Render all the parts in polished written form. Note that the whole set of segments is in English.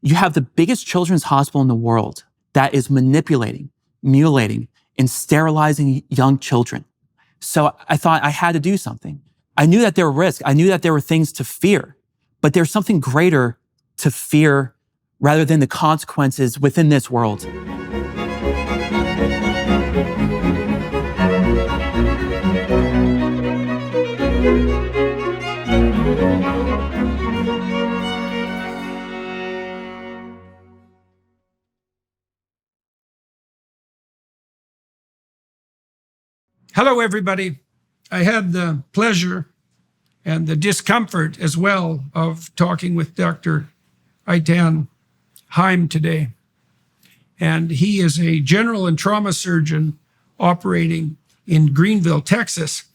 You have the biggest children's hospital in the world that is manipulating, mutilating, and sterilizing young children. So I thought I had to do something. I knew that there were risks. I knew that there were things to fear, but there's something greater to fear rather than the consequences within this world. Hello, everybody. I had the pleasure and the discomfort as well of talking with Dr. Eithan Haim today. And he is a general and trauma surgeon operating in Greenville, Texas.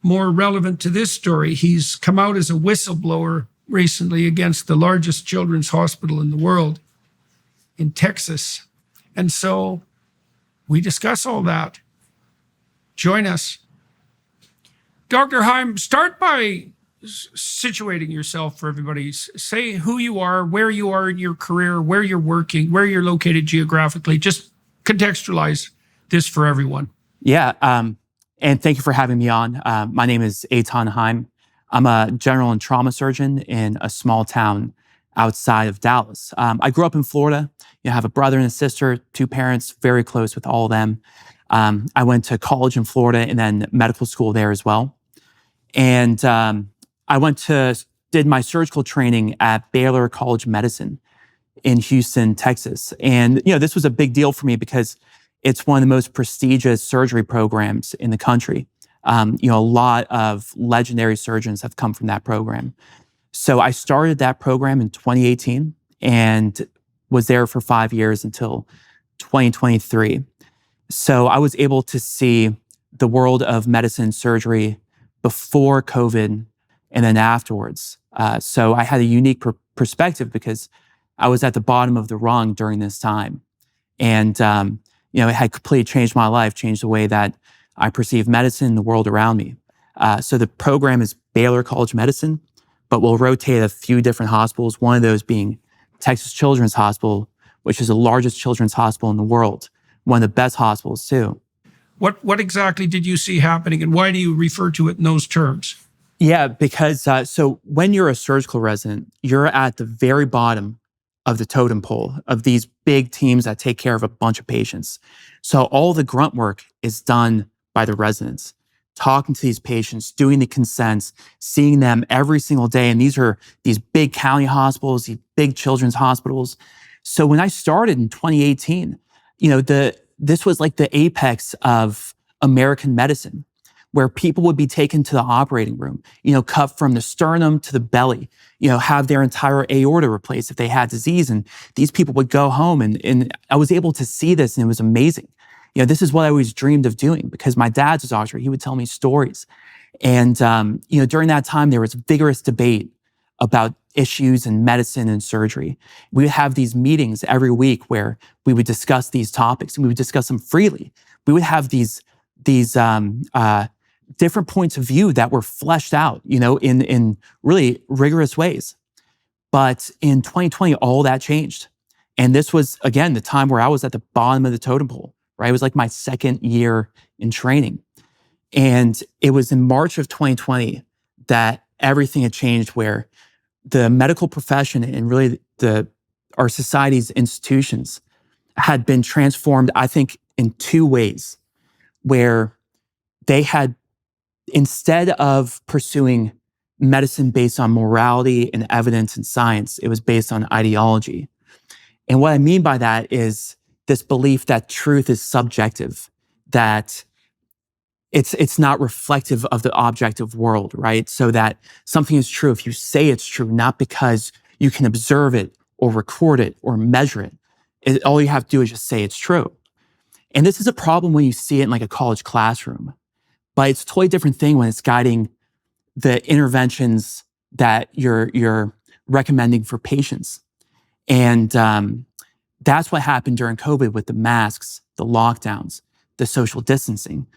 More relevant to this story, he's come out as a whistleblower recently against the largest children's hospital in the world in Texas. And so we discuss all that. Join us. Dr. Haim, start by situating yourself for everybody. Say who you are in your career, where you're working, where you're located geographically. Just contextualize this for everyone. Yeah, and thank you for having me on. My name is Eithan Haim. I'm a general and trauma surgeon in a small town outside of Dallas. I grew up in Florida. I have a brother and a sister, 2 parents, very close with all of them. I went to college in Florida and then medical school there as well. And I did my surgical training at Baylor College of Medicine in Houston, Texas. And, this was a big deal for me because it's one of the most prestigious surgery programs in the country. A lot of legendary surgeons have come from that program. So I started that program in 2018 and was there for 5 years until 2023. So I was able to see the world of medicine and surgery before COVID and then afterwards. So I had a unique perspective because I was at the bottom of the rung during this time. And, it had completely changed my life, changed the way that I perceive medicine and the world around me. So the program is Baylor College of Medicine, but we'll rotate a few different hospitals, one of those being Texas Children's Hospital, which is the largest children's hospital in the world. One of the best hospitals too. What exactly did you see happening, and why do you refer to it in those terms? Yeah, because so when you're a surgical resident, you're at the very bottom of the totem pole of these big teams that take care of a bunch of patients. So all the grunt work is done by the residents, talking to these patients, doing the consents, seeing them every single day. And these are these big county hospitals, these big children's hospitals. So when I started in 2018, this was like the apex of American medicine, where people would be taken to the operating room, cut from the sternum to the belly, have their entire aorta replaced if they had disease. And these people would go home and I was able to see this and it was amazing. This is what I always dreamed of doing because my dad's a doctor. He would tell me stories. And, during that time, there was vigorous debate about issues in medicine and surgery. We would have these meetings every week where we would discuss these topics and we would discuss them freely. We would have these different points of view that were fleshed out, in really rigorous ways. But in 2020, all that changed. And this was, again, the time where I was at the bottom of the totem pole, right? It was like my second year in training. And it was in March of 2020 that everything had changed, where the medical profession and really our society's institutions had been transformed, I think, in 2 ways, where they had, instead of pursuing medicine based on morality and evidence and science, it was based on ideology. And what I mean by that is this belief that truth is subjective, that it's not reflective of the objective world, right? So that something is true if you say it's true, not because you can observe it or record it or measure it. All you have to do is just say it's true. And this is a problem when you see it in like a college classroom, but it's a totally different thing when it's guiding the interventions that you're recommending for patients. And that's what happened during COVID with the masks, the lockdowns, the social distancing.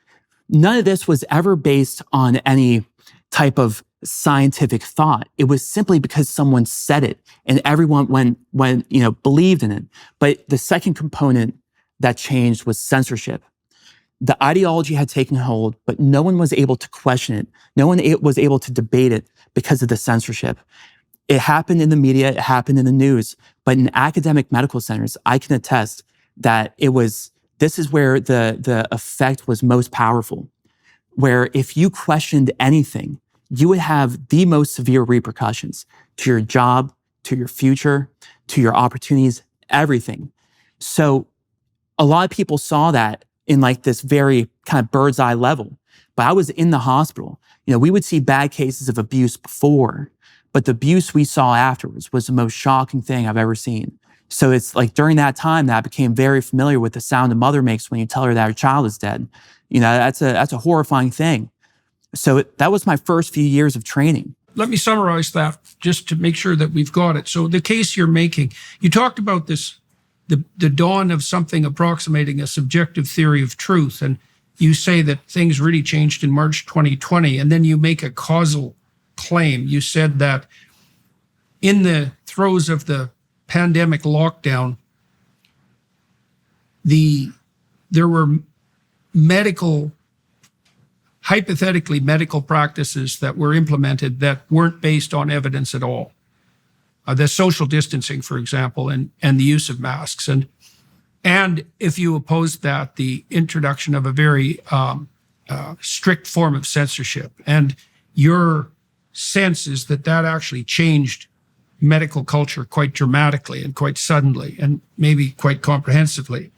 None of this was ever based on any type of scientific thought. It was simply because someone said it and everyone believed in it. But the second component that changed was censorship. The ideology had taken hold, but no one was able to question it. No one was able to debate it because of the censorship. It happened in the media, it happened in the news, but in academic medical centers, I can attest that this is where the effect was most powerful, where if you questioned anything, you would have the most severe repercussions to your job, to your future, to your opportunities, everything. So a lot of people saw that in like this very kind of bird's eye level, but I was in the hospital. We would see bad cases of abuse before, but the abuse we saw afterwards was the most shocking thing I've ever seen. So it's like during that time that I became very familiar with the sound a mother makes when you tell her that her child is dead. That's a horrifying thing. So that was my first few years of training. Let me summarize that just to make sure that we've got it. So the case you're making, you talked about this, the dawn of something approximating a subjective theory of truth. And you say that things really changed in March 2020, and then you make a causal claim. You said that in the throes of the pandemic lockdown, there were hypothetically medical practices that were implemented that weren't based on evidence at all. The social distancing, for example, and the use of masks. And if you opposed that, the introduction of a very strict form of censorship. And your sense is that actually changed medical culture quite dramatically and quite suddenly and maybe quite comprehensively.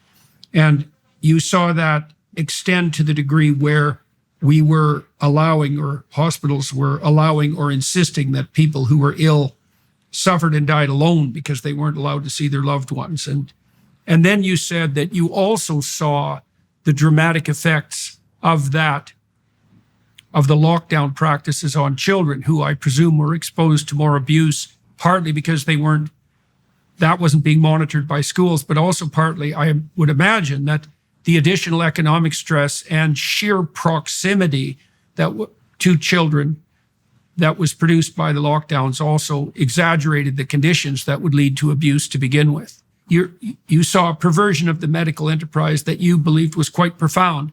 And you saw that extend to the degree where we were allowing, or hospitals were allowing or insisting that people who were ill suffered and died alone because they weren't allowed to see their loved ones. And then you said that you also saw the dramatic effects of the lockdown practices on children, who I presume were exposed to more abuse, partly because that wasn't being monitored by schools, but also partly, I would imagine, that the additional economic stress and sheer proximity to children that was produced by the lockdowns also exaggerated the conditions that would lead to abuse to begin with. You saw a perversion of the medical enterprise that you believed was quite profound.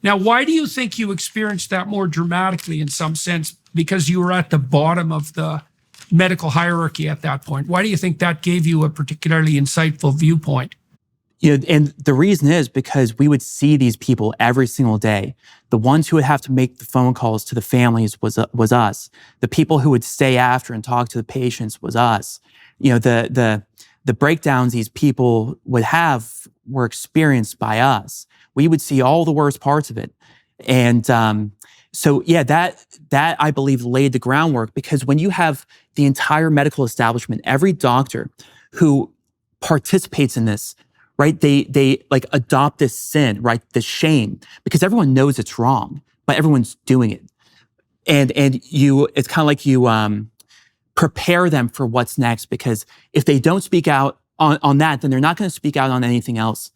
Now, why do you think you experienced that more dramatically in some sense? Because you were at the bottom of the medical hierarchy at that point. Why do you think that gave you a particularly insightful viewpoint? And the reason is because we would see these people every single day. The ones who would have to make the phone calls to the families was us. The people who would stay after and talk to the patients was us. The breakdowns these people would have were experienced by us. We would see all the worst parts of it. And that I believe laid the groundwork, because when you have the entire medical establishment, every doctor who participates in this, right? They like adopt this sin, right? The shame, because everyone knows it's wrong, but everyone's doing it. And it's kind of like you prepare them for what's next, because if they don't speak out on that, then they're not going to speak out on anything else.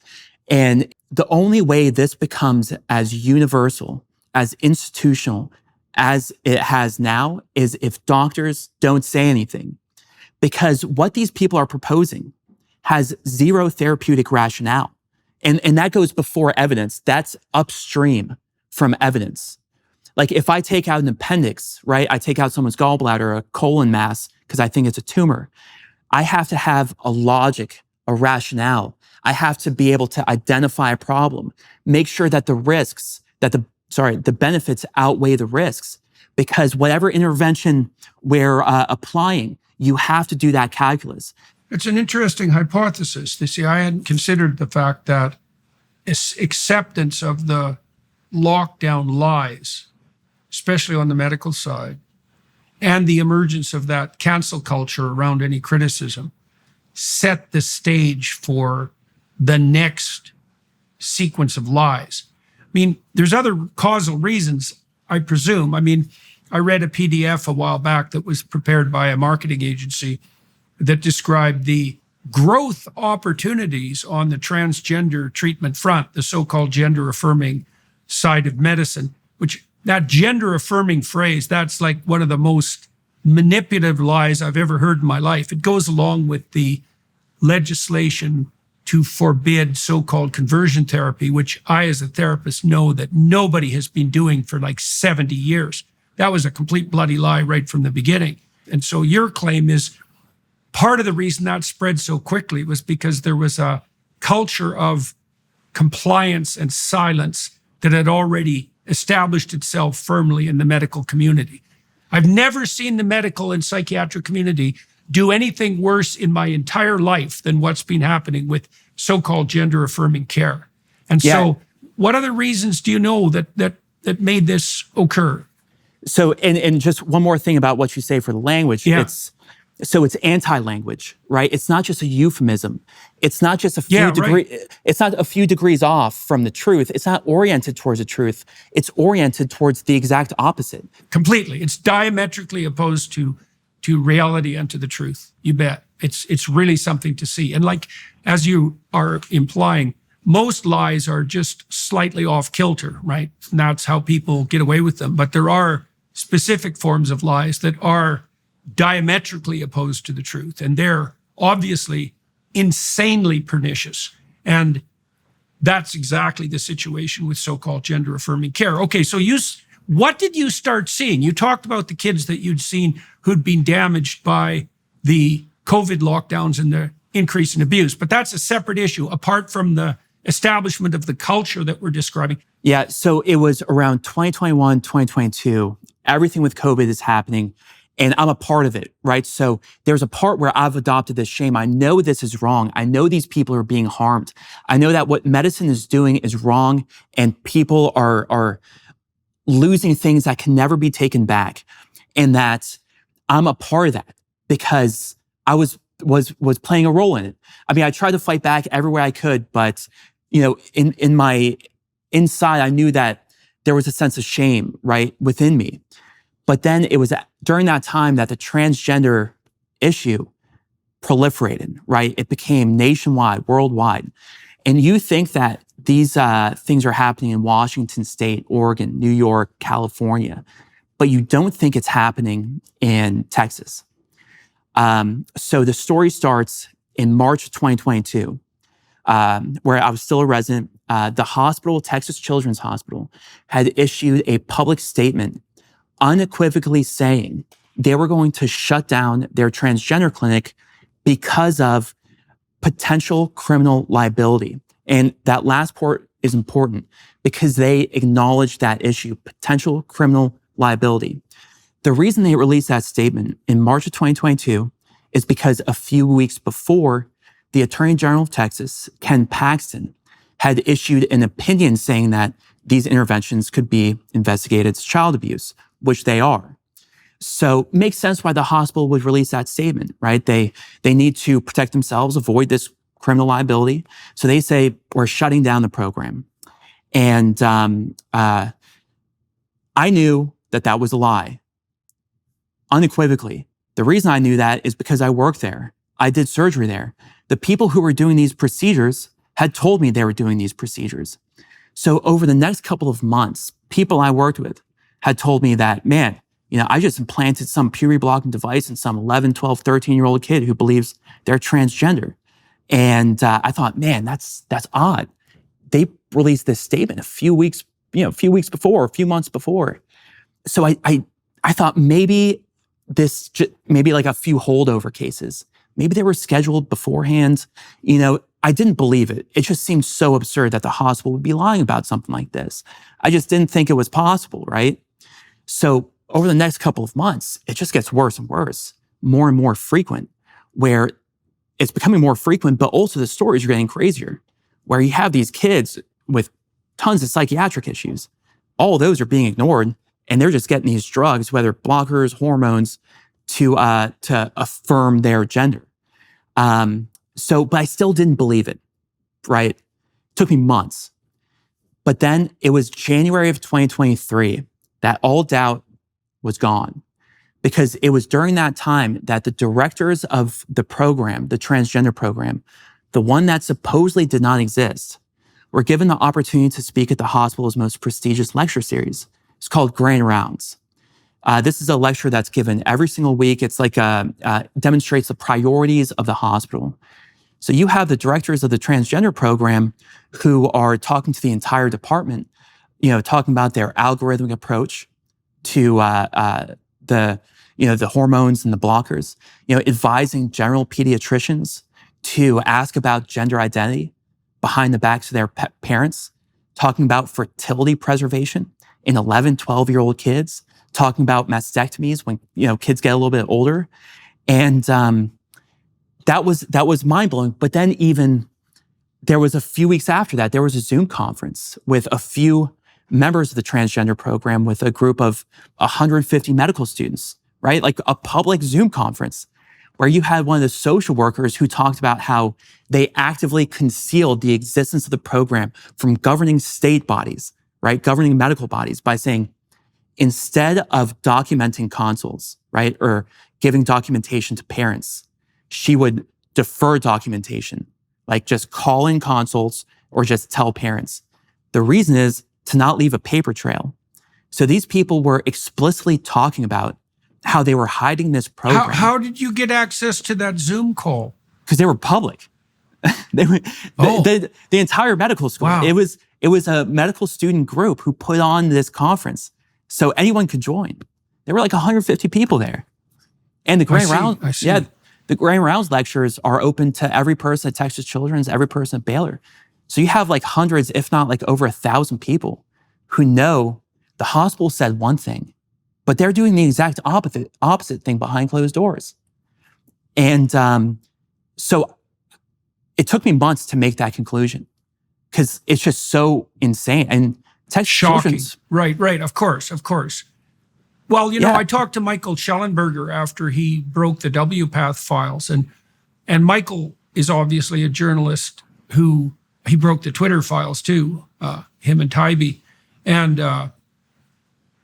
And the only way this becomes as universal, as institutional as it has now is if doctors don't say anything. Because what these people are proposing has zero therapeutic rationale. And that goes before evidence. That's upstream from evidence. Like if I take out an appendix, right? I take out someone's gallbladder or a colon mass because I think it's a tumor. I have to have a logic, a rationale. I have to be able to identify a problem, make sure that the benefits outweigh the risks, because whatever intervention we're applying, you have to do that calculus. It's an interesting hypothesis. You see, I hadn't considered the fact that acceptance of the lockdown lies, especially on the medical side, and the emergence of that cancel culture around any criticism, set the stage for the next sequence of lies. I mean, there's other causal reasons, I presume. I mean, I read a PDF a while back that was prepared by a marketing agency that described the growth opportunities on the transgender treatment front, the so-called gender affirming side of medicine, which that gender affirming phrase, that's like one of the most manipulative lies I've ever heard in my life. It goes along with the legislation to forbid so-called conversion therapy, which I, as a therapist, know that nobody has been doing for like 70 years. That was a complete bloody lie right from the beginning. And so your claim is part of the reason that spread so quickly was because there was a culture of compliance and silence that had already established itself firmly in the medical community. I've never seen the medical and psychiatric community do anything worse in my entire life than what's been happening with so-called gender affirming care. And so what other reasons do you know that made this occur? So, and just one more thing about what you say for the language. Yeah. It's anti-language, right? It's not just a euphemism. It's not just a few It's not a few degrees off from the truth. It's not oriented towards the truth. It's oriented towards the exact opposite. Completely. It's diametrically opposed to reality and to the truth. You bet. It's really something to see. And like, as you are implying, most lies are just slightly off kilter, right? And that's how people get away with them. But there are specific forms of lies that are diametrically opposed to the truth. And they're obviously insanely pernicious. And that's exactly the situation with so-called gender affirming care. Okay, so what did you start seeing? You talked about the kids that you'd seen who'd been damaged by the COVID lockdowns and the increase in abuse, but that's a separate issue apart from the establishment of the culture that we're describing. Yeah, so it was around 2021, 2022. Everything with COVID is happening, and I'm a part of it, right? So there's a part where I've adopted this shame. I know this is wrong. I know these people are being harmed. I know that what medicine is doing is wrong, and people are losing things that can never be taken back, and that I'm a part of that because I was playing a role in it. I mean, I tried to fight back everywhere I could, but in my inside, I knew that there was a sense of shame right within me. But then it was during that time that the transgender issue proliferated, right? It became nationwide, worldwide. And you think that these things are happening in Washington State, Oregon, New York, California, but you don't think it's happening in Texas. So the story starts in March of 2022, where I was still a resident. The hospital, Texas Children's Hospital, had issued a public statement unequivocally saying they were going to shut down their transgender clinic because of potential criminal liability. And that last part is important because they acknowledged that issue, potential criminal liability. The reason they released that statement in March of 2022 is because a few weeks before, the Attorney General of Texas, Ken Paxton, had issued an opinion saying that these interventions could be investigated as child abuse, which they are. So it makes sense why the hospital would release that statement, right? They need to protect themselves, avoid this criminal liability. So they say, we're shutting down the program. And I knew that was a lie, unequivocally. The reason I knew that is because I worked there. I did surgery there. The people who were doing these procedures had told me they were doing these procedures. So over the next couple of months, people I worked with had told me that, man, I just implanted some puberty blocking device in some 11, 12, 13-year-old kid who believes they're transgender. And I thought, man, that's odd. They released this statement a few weeks before, a few months before. So I thought maybe maybe like a few holdover cases. Maybe they were scheduled beforehand. I didn't believe it. It just seemed so absurd that the hospital would be lying about something like this. I just didn't think it was possible, right? So over the next couple of months, it just gets worse and worse, more and more frequent, where it's becoming more frequent, but also the stories are getting crazier, where you have these kids with tons of psychiatric issues. All of those are being ignored, and they're just getting these drugs, whether blockers, hormones, to affirm their gender. But I still didn't believe it, right? It took me months. But then it was January of 2023 that all doubt was gone, because it was during that time that the directors of the program, the transgender program, the one that supposedly did not exist, were given the opportunity to speak at the hospital's most prestigious lecture series, It's called Grand Rounds. This is a lecture that's given every single week. It's like demonstrates the priorities of the hospital. So you have the directors of the transgender program who are talking to the entire department, talking about their algorithmic approach to the hormones and the blockers, advising general pediatricians to ask about gender identity behind the backs of their parents, talking about fertility preservation in 11, 12-year-old kids, talking about mastectomies when kids get a little bit older. And that was mind-blowing. But then even there was a few weeks after that, there was a Zoom conference with a few members of the transgender program with a group of 150 medical students, right? Like a public Zoom conference where you had one of the social workers who talked about how they actively concealed the existence of the program from governing state bodies, right? Governing medical bodies by saying, instead of documenting consults, right? Or giving documentation to parents, she would defer documentation, like just call in consults or just tell parents. The reason is to not leave a paper trail. So these people were explicitly talking about how they were hiding this program. How did you get access to that Zoom call? Because they were public. The entire medical school. Wow. It was a medical student group who put on this conference so anyone could join. There were like 150 people there. And the Grand Rounds, the Grand Rounds lectures are open to every person at Texas Children's, every person at Baylor. So you have like hundreds, if not like over 1,000 people who know the hospital said one thing, but they're doing the exact opposite thing behind closed doors. And so it took me months to make that conclusion because it's just so insane. And Texas Children's... Right. Of course. Well, I talked to Michael Schellenberger after he broke the WPATH files. And Michael is obviously a journalist who he broke the Twitter files too, him and Tybee. And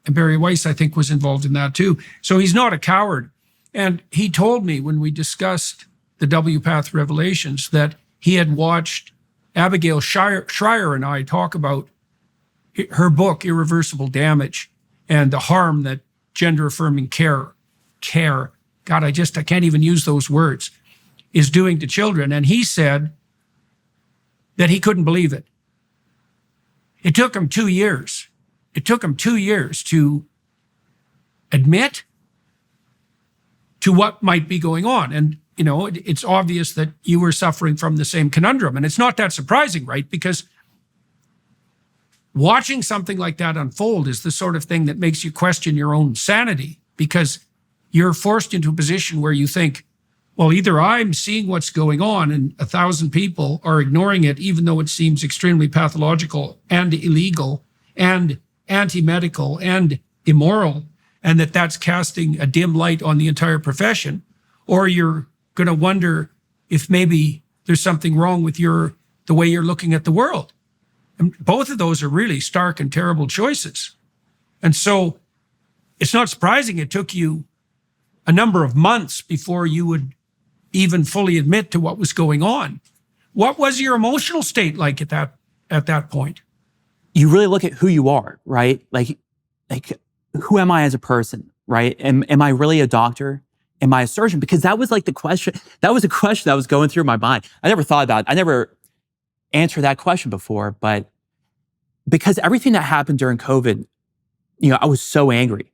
Barry Weiss, I think, was involved in that too. So he's not a coward. And he told me when we discussed the WPATH revelations that he had watched Abigail Schreier and I talk about her book, Irreversible Damage, and the harm that gender-affirming care, God, I can't even use those words, is doing to children. And he said that he couldn't believe it. It took him 2 years. It took him 2 years to admit to what might be going on. And, it's obvious that you were suffering from the same conundrum. And it's not that surprising, right? Because watching something like that unfold is the sort of thing that makes you question your own sanity, because you're forced into a position where you think, well, either I'm seeing what's going on and 1,000 people are ignoring it, even though it seems extremely pathological and illegal and anti-medical and immoral, and that's casting a dim light on the entire profession, or you're going to wonder if maybe there's something wrong with the way you're looking at the world. And both of those are really stark and terrible choices. And so it's not surprising it took you a number of months before you would even fully admit to what was going on. What was your emotional state like at that point? You really look at who you are, right? Like who am I as a person, right? Am I really a doctor? Am I a surgeon? Because that was like the question. That was a question that was going through my mind. I never thought about it. I never answered that question before, but because everything that happened during COVID, I was so angry.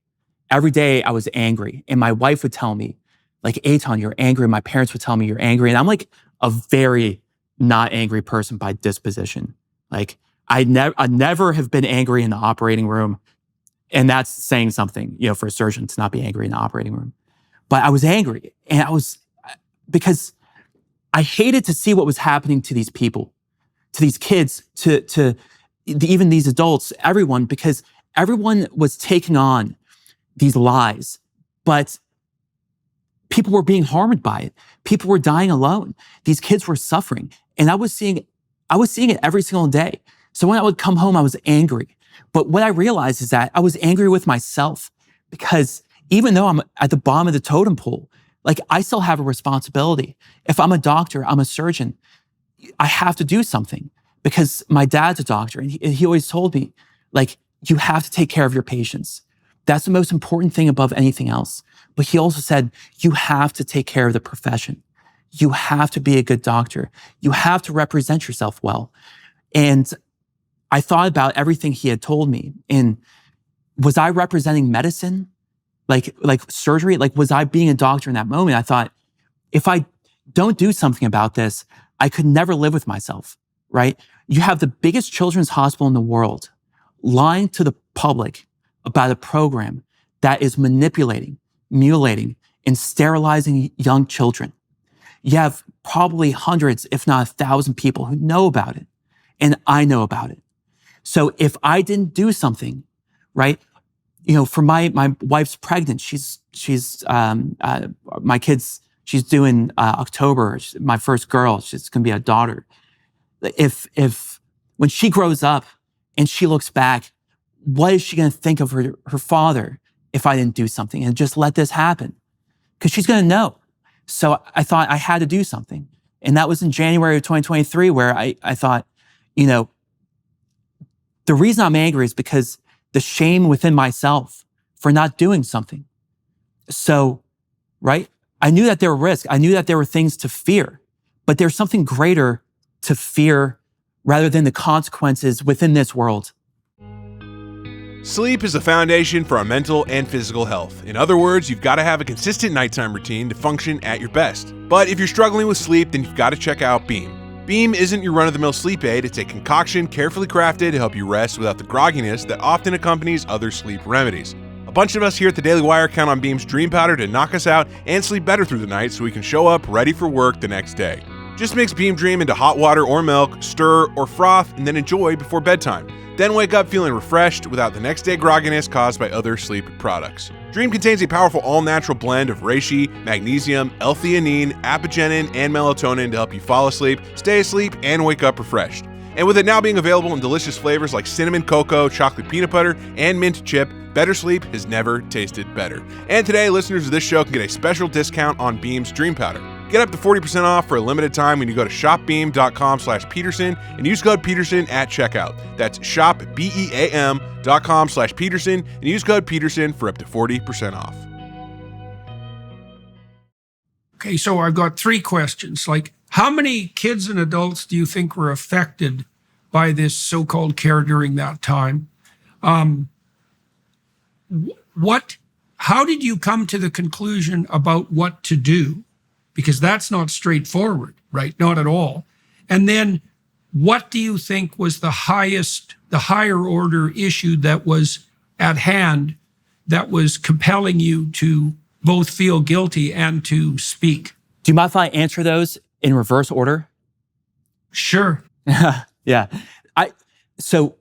Every day I was angry. And my wife would tell me, like, Eithan, you're angry. My parents would tell me you're angry. And I'm like a very not angry person by disposition. Like I never have been angry in the operating room. And that's saying something, for a surgeon to not be angry in the operating room. But I was angry. And because I hated to see what was happening to these people, to these kids, to even these adults, everyone, because everyone was taking on these lies, but people were being harmed by it. People were dying alone. These kids were suffering. And I was seeing it every single day. So when I would come home, I was angry. But what I realized is that I was angry with myself, because even though I'm at the bottom of the totem pole, like I still have a responsibility. If I'm a doctor, I'm a surgeon, I have to do something, because my dad's a doctor and he always told me, like, you have to take care of your patients. That's the most important thing above anything else. But he also said, you have to take care of the profession. You have to be a good doctor. You have to represent yourself well. And I thought about everything he had told me. And was I representing medicine? Like surgery? Like, was I being a doctor in that moment? I thought, if I don't do something about this, I could never live with myself, right? You have the biggest children's hospital in the world lying to the public about a program that is manipulating, mutilating, and sterilizing young children. You have probably hundreds, if not 1,000 people who know about it, and I know about it. So if I didn't do something, right? For my wife's pregnant. She's my kids. She's doing October. My first girl. She's gonna be a daughter. If when she grows up and she looks back, what is she gonna think of her father if I didn't do something and just let this happen? Because she's gonna know. So I thought I had to do something, and that was in January of 2023, where I thought, the reason I'm angry is because the shame within myself for not doing something. So, right? I knew that there were risks. I knew that there were things to fear, but there's something greater to fear rather than the consequences within this world. Sleep is the foundation for our mental and physical health. In other words, you've got to have a consistent nighttime routine to function at your best. But if you're struggling with sleep, then you've got to check out Beam. Beam isn't your run-of-the-mill sleep aid. It's a concoction carefully crafted to help you rest without the grogginess that often accompanies other sleep remedies. A bunch of us here at the Daily Wire count on Beam's Dream Powder to knock us out and sleep better through the night so we can show up ready for work the next day. Just mix Beam Dream into hot water or milk, stir or froth, and then enjoy before bedtime. Then wake up feeling refreshed without the next day grogginess caused by other sleep products. Dream contains a powerful all-natural blend of reishi, magnesium, L-theanine, apigenin, and melatonin to help you fall asleep, stay asleep, and wake up refreshed. And with it now being available in delicious flavors like cinnamon cocoa, chocolate peanut butter, and mint chip, better sleep has never tasted better. And today, listeners of this show can get a special discount on Beam's Dream Powder. Get up to 40% off for a limited time when you go to shopbeam.com/Peterson and use code Peterson at checkout. That's shopbeam.com/Peterson and use code Peterson for up to 40% off. Okay, so I've got 3 questions. Like, how many kids and adults do you think were affected by this so-called care during that time? How did you come to the conclusion about what to do? Because that's not straightforward, right? Not at all. And then what do you think was the higher order issue that was at hand that was compelling you to both feel guilty and to speak? Do you mind if I answer those in reverse order? Sure. Yeah. So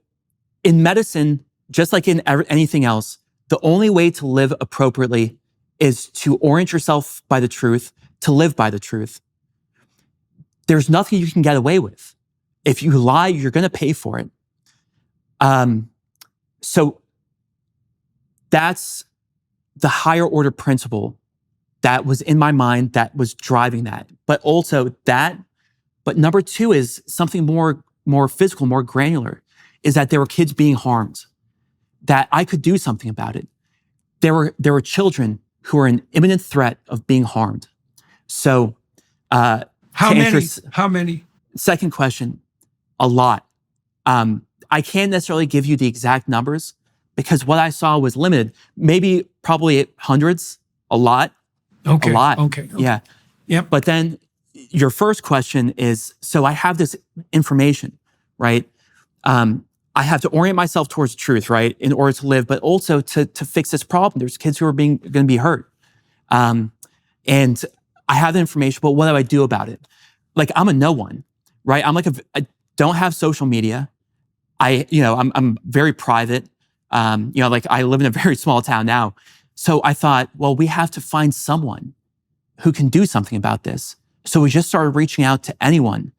in medicine, just like in anything else, the only way to live appropriately is to orient yourself by the truth, to live by the truth. There's nothing you can get away with. If you lie, you're going to pay for it. So that's the higher order principle that was in my mind that was driving that. But number 2 is something more physical, more granular, is that there were kids being harmed, that I could do something about it. There were children who were in imminent threat of being harmed. So, how many? Second question, a lot. I can't necessarily give you the exact numbers because what I saw was limited. Maybe probably hundreds, a lot. Okay. A lot. Okay. Yeah. Yep. But then your first question is, so I have this information, right? I have to orient myself towards truth, right? In order to live, but also to fix this problem. There's kids who are going to be hurt. And I have the information, but what do I do about it? Like, I'm a no one, right? I don't have social media. I'm very private. Like I live in a very small town now. So I thought, well, we have to find someone who can do something about this. So we just started reaching out to everyone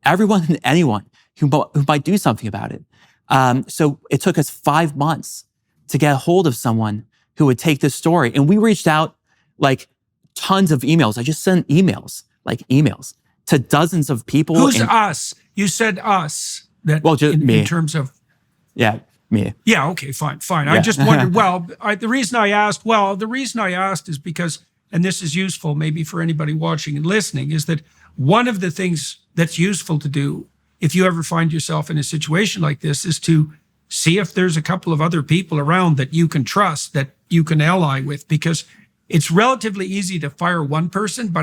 and anyone who might do something about it. So it took us 5 months to get a hold of someone who would take this story. And we reached out like tons of emails. I just sent emails to dozens of people. Who's us? You said us. Just me. In terms of... Yeah, me. Yeah, okay, fine. Yeah. I just wondered, the reason I asked is because, and this is useful maybe for anybody watching and listening, is that one of the things that's useful to do if you ever find yourself in a situation like this is to see if there's a couple of other people around that you can trust, that you can ally with, because it's relatively easy to fire one person,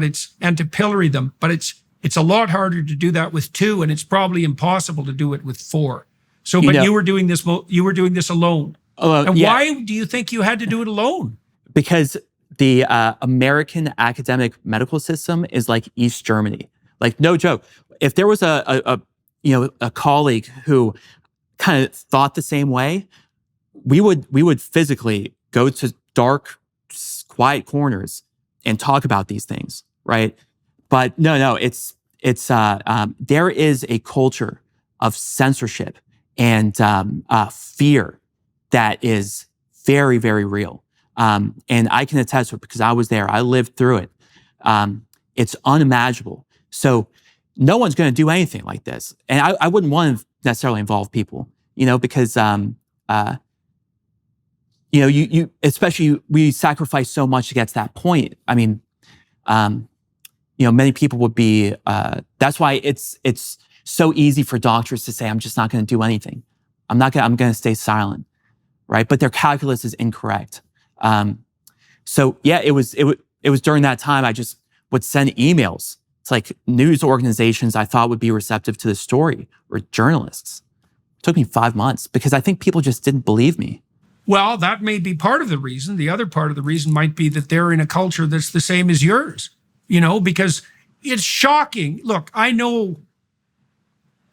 and to pillory them, but it's a lot harder to do that with two, and it's probably impossible to do it with four. So, but you were doing this alone. And yeah. why do you think you had to do it alone? Because the American academic medical system is like East Germany. Like, no joke. If there was a colleague who kind of thought the same way, we would physically go to dark, quiet corners and talk about these things, right? But no, it's there is a culture of censorship and fear that is very, very real. And I can attest to it because I was there. I lived through it. It's unimaginable. So no one's going to do anything like this. And I wouldn't want to necessarily involve people, because, you especially we sacrifice so much to get to that point. I mean, many people would be, that's why it's so easy for doctors to say, I'm just not going to do anything. I'm going to stay silent, right? But their calculus is incorrect. So yeah, it was during that time I just would send emails to like news organizations I thought would be receptive to the story, or journalists. It took me 5 months because I think people just didn't believe me. Well, that may be part of the reason. The other part of the reason might be that they're in a culture that's the same as yours, because it's shocking. Look, I know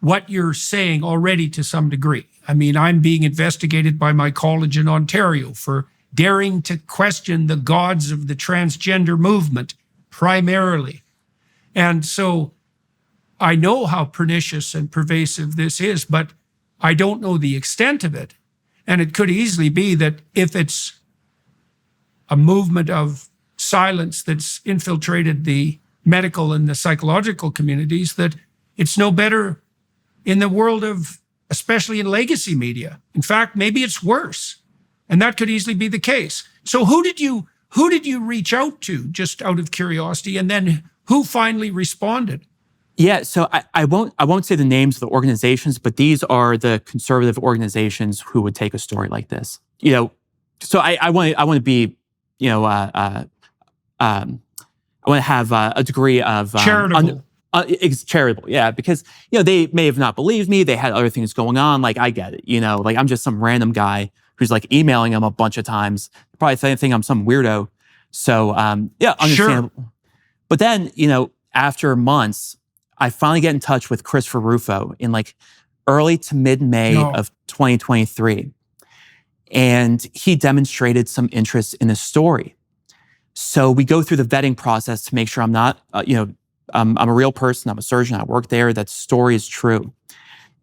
what you're saying already to some degree. I mean, I'm being investigated by my college in Ontario for daring to question the gods of the transgender movement, primarily. And so I know how pernicious and pervasive this is, but I don't know the extent of it. And it could easily be that if it's a movement of silence that's infiltrated the medical and the psychological communities, that it's no better in the world of, especially in legacy media. In fact, maybe it's worse. And that could easily be the case. So who did you reach out to, just out of curiosity? And then who finally responded? Yeah, so I won't say the names of the organizations, but these are the conservative organizations who would take a story like this. So I want to be, I want to have a degree of charitable. It's charitable, yeah, because they may have not believed me. They had other things going on. Like, I get it, like I'm just some random guy who's like emailing them a bunch of times. Probably think I'm some weirdo. So yeah, understandable. Sure. But then after months, I finally get in touch with Christopher Rufo in like early to mid-May of 2023. And he demonstrated some interest in the story. So we go through the vetting process to make sure I'm not, I'm a real person. I'm a surgeon. I work there. That story is true.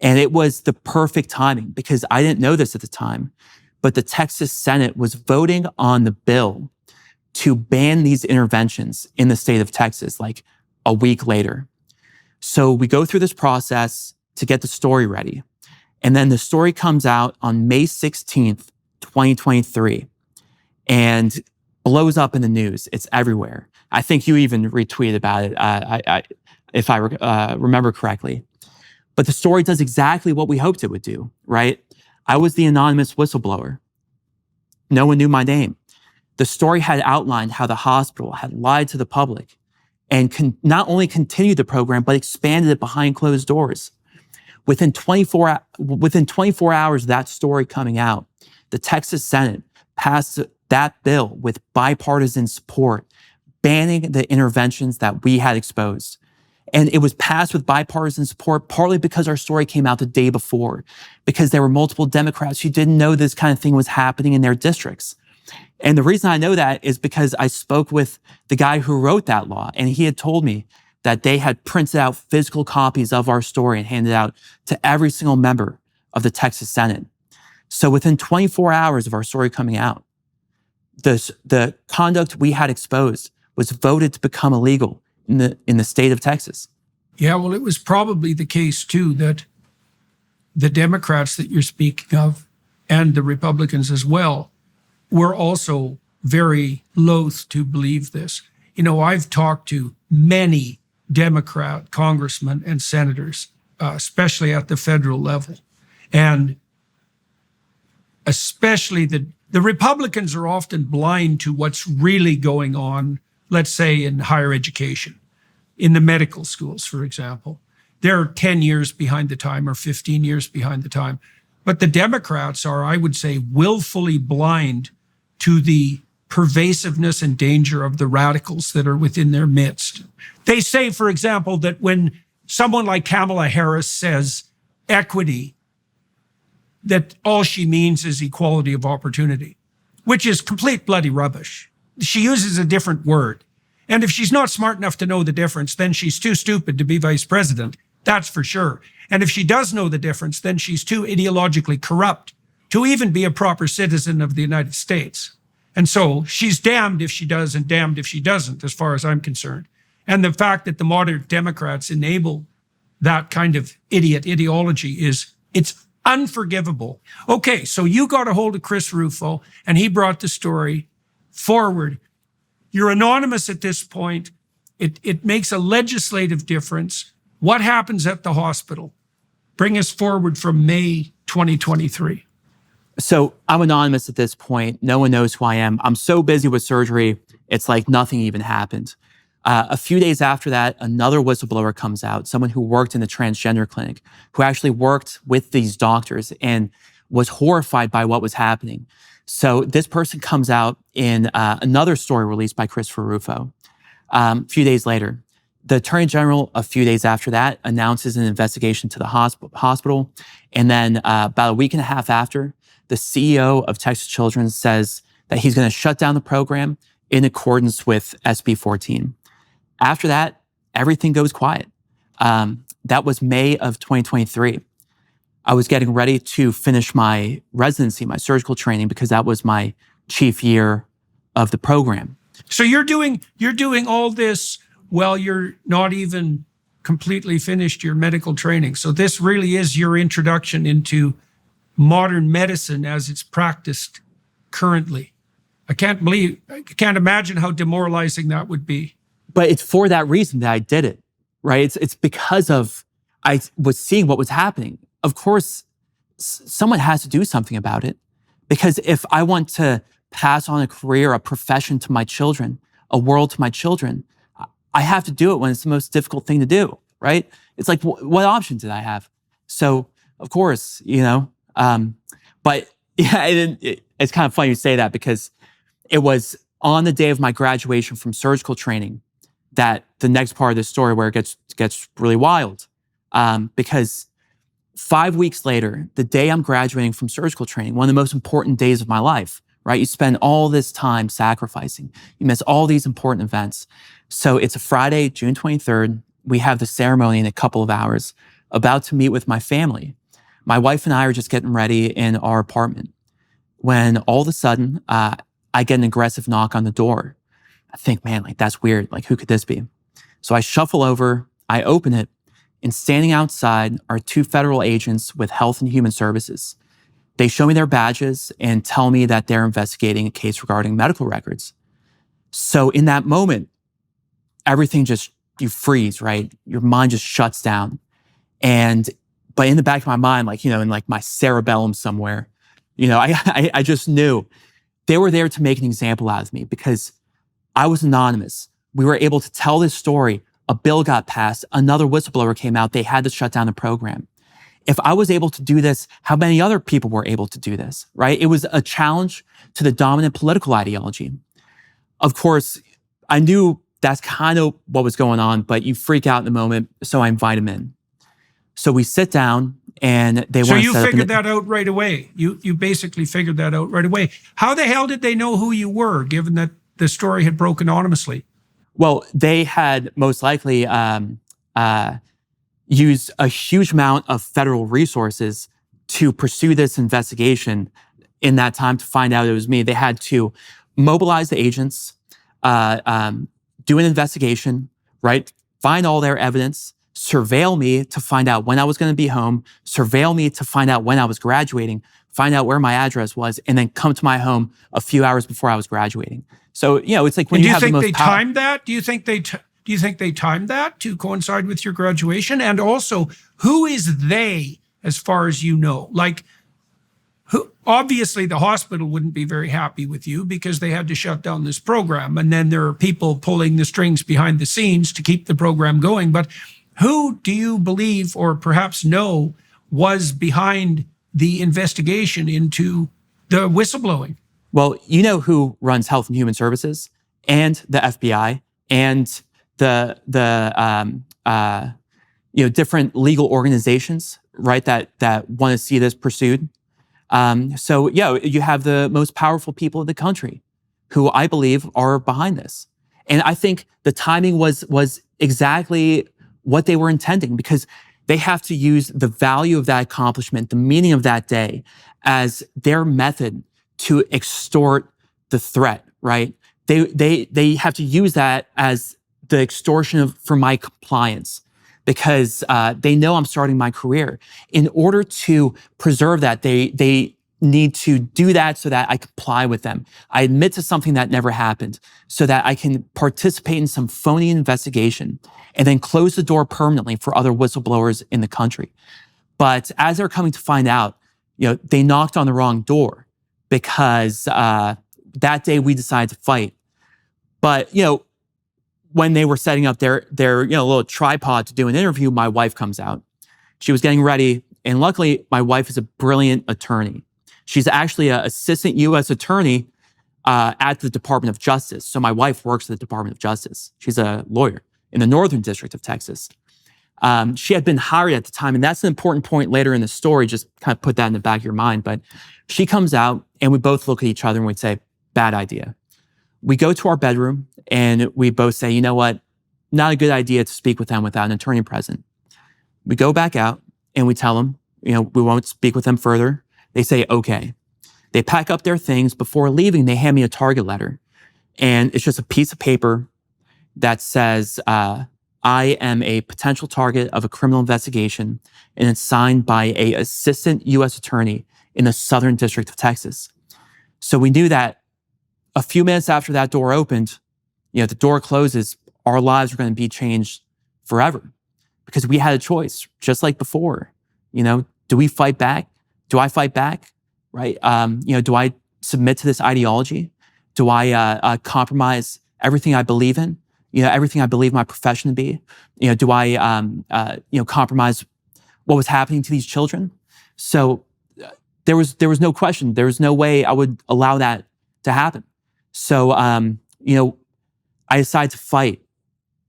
And it was the perfect timing because I didn't know this at the time, but the Texas Senate was voting on the bill to ban these interventions in the state of Texas, like a week later. So we go through this process to get the story ready. And then the story comes out on May 16th, 2023, and blows up in the news. It's everywhere. I think you even retweeted about it, if I remember correctly. But the story does exactly what we hoped it would do, right? I was the anonymous whistleblower. No one knew my name. The story had outlined how the hospital had lied to the public and not only continued the program, but expanded it behind closed doors. Within 24 hours of that story coming out, the Texas Senate passed that bill with bipartisan support, banning the interventions that we had exposed. And it was passed with bipartisan support, partly because our story came out the day before, because there were multiple Democrats who didn't know this kind of thing was happening in their districts. And the reason I know that is because I spoke with the guy who wrote that law, and he had told me that they had printed out physical copies of our story and handed out to every single member of the Texas Senate. So within 24 hours of our story coming out, the conduct we had exposed was voted to become illegal in the state of Texas. Yeah, well, it was probably the case too that the Democrats that you're speaking of and the Republicans as well, were also very loath to believe this. I've talked to many Democrat congressmen and senators, especially at the federal level. And especially the Republicans are often blind to what's really going on, let's say in higher education, in the medical schools, for example. They're 10 years behind the time or 15 years behind the time. But the Democrats are, I would say, willfully blind to the pervasiveness and danger of the radicals that are within their midst. They say, for example, that when someone like Kamala Harris says equity, that all she means is equality of opportunity, which is complete bloody rubbish. She uses a different word. And if she's not smart enough to know the difference, then she's too stupid to be vice president. That's for sure. And if she does know the difference, then she's too ideologically corrupt to even be a proper citizen of the United States. And so she's damned if she does and damned if she doesn't, as far as I'm concerned. And the fact that the moderate Democrats enable that kind of idiot ideology it's unforgivable. Okay, so you got a hold of Chris Rufo and he brought the story forward. You're anonymous at this point. It makes a legislative difference. What happens at the hospital? Bring us forward from May 2023. So I'm anonymous at this point. No one knows who I am. I'm so busy with surgery, it's like nothing even happened. A few days after that, another whistleblower comes out, someone who worked in the transgender clinic, who actually worked with these doctors and was horrified by what was happening. So this person comes out in another story released by Christopher Rufo. A few days later, the Attorney General, a few days after that, announces an investigation to the hospital. And then about a week and a half after, the CEO of Texas Children's says that he's going to shut down the program in accordance with SB 14. After that, everything goes quiet. That was May of 2023. I was getting ready to finish my residency, my surgical training, because that was my chief year of the program. So you're doing all this while you're not even completely finished your medical training. So this really is your introduction into modern medicine as it's practiced currently. I can't imagine how demoralizing that would be. But it's for that reason that I did it, right? It's because I was seeing what was happening. Of course, someone has to do something about it, because if I want to pass on a career, a profession to my children, a world to my children, I have to do it when it's the most difficult thing to do, right? It's like, what option did I have? So, of course, but yeah, it's kind of funny you say that, because it was on the day of my graduation from surgical training that the next part of the story where it gets really wild. Because 5 weeks later, the day I'm graduating from surgical training, one of the most important days of my life, right? You spend all this time sacrificing. You miss all these important events. So it's a Friday, June 23rd. We have the ceremony in a couple of hours, about to meet with my family. My wife and I are just getting ready in our apartment when all of a sudden, I get an aggressive knock on the door. I think, man, that's weird. Who could this be? So I shuffle over, I open it, and standing outside are two federal agents with Health and Human Services. They show me their badges and tell me that they're investigating a case regarding medical records. So in that moment, everything you freeze, right? Your mind just shuts down. But in the back of my mind, in my cerebellum somewhere, I just knew they were there to make an example out of me, because I was anonymous. We were able to tell this story. A bill got passed. Another whistleblower came out. They had to shut down the program. If I was able to do this, how many other people were able to do this, right? It was a challenge to the dominant political ideology. Of course, I knew that's kind of what was going on, but you freak out in the moment, so I invite them in. So we sit down and they want to set up. So you figured that out right away. You basically figured that out right away. How the hell did they know who you were, given that the story had broke anonymously? Well, they had most likely used a huge amount of federal resources to pursue this investigation in that time to find out it was me. They had to mobilize the agents, do an investigation, right? Find all their evidence, surveil me to find out when I was going to be home, surveil me to find out when I was graduating, find out where my address was, and then come to my home a few hours before I was graduating. So, it's like when you have the most do you think they timed that? Do you think they timed that to coincide with your graduation? And also, who is they, as far as you know? Like, obviously the hospital wouldn't be very happy with you because they had to shut down this program. And then there are people pulling the strings behind the scenes to keep the program going. But who do you believe, or perhaps know, was behind the investigation into the whistleblowing? Well, you know who runs Health and Human Services and the FBI and the different legal organizations, right, that want to see this pursued. So you have the most powerful people in the country who I believe are behind this. And I think the timing was exactly what they were intending, because they have to use the value of that accomplishment, the meaning of that day, as their method to extort the threat, right? They have to use that as the extortion for my compliance, because they know I'm starting my career. In order to preserve that, they need to do that so that I comply with them. I admit to something that never happened so that I can participate in some phony investigation and then close the door permanently for other whistleblowers in the country. But as they're coming to find out, they knocked on the wrong door, because that day we decided to fight. But, when they were setting up their little tripod to do an interview, my wife comes out. She was getting ready, and luckily my wife is a brilliant attorney. She's actually an assistant U.S. attorney at the Department of Justice. So my wife works at the Department of Justice. She's a lawyer in the Northern District of Texas. She had been hired at the time, and that's an important point later in the story. Just kind of put that in the back of your mind. But she comes out, and we both look at each other and we say, bad idea. We go to our bedroom, and we both say, you know what? Not a good idea to speak with them without an attorney present. We go back out, and we tell them, we won't speak with them further. They say, okay. They pack up their things. Before leaving, they hand me a target letter. And it's just a piece of paper that says, I am a potential target of a criminal investigation, and it's signed by an assistant U.S. attorney in the Southern District of Texas. So we knew that a few minutes after that door opened, the door closes, our lives were going to be changed forever, because we had a choice, just like before. Do we fight back? Do I fight back? Right? Do I submit to this ideology? Do I compromise everything I believe in? Everything I believe my profession to be? Do I compromise what was happening to these children? So there was no question. There was no way I would allow that to happen. So I decided to fight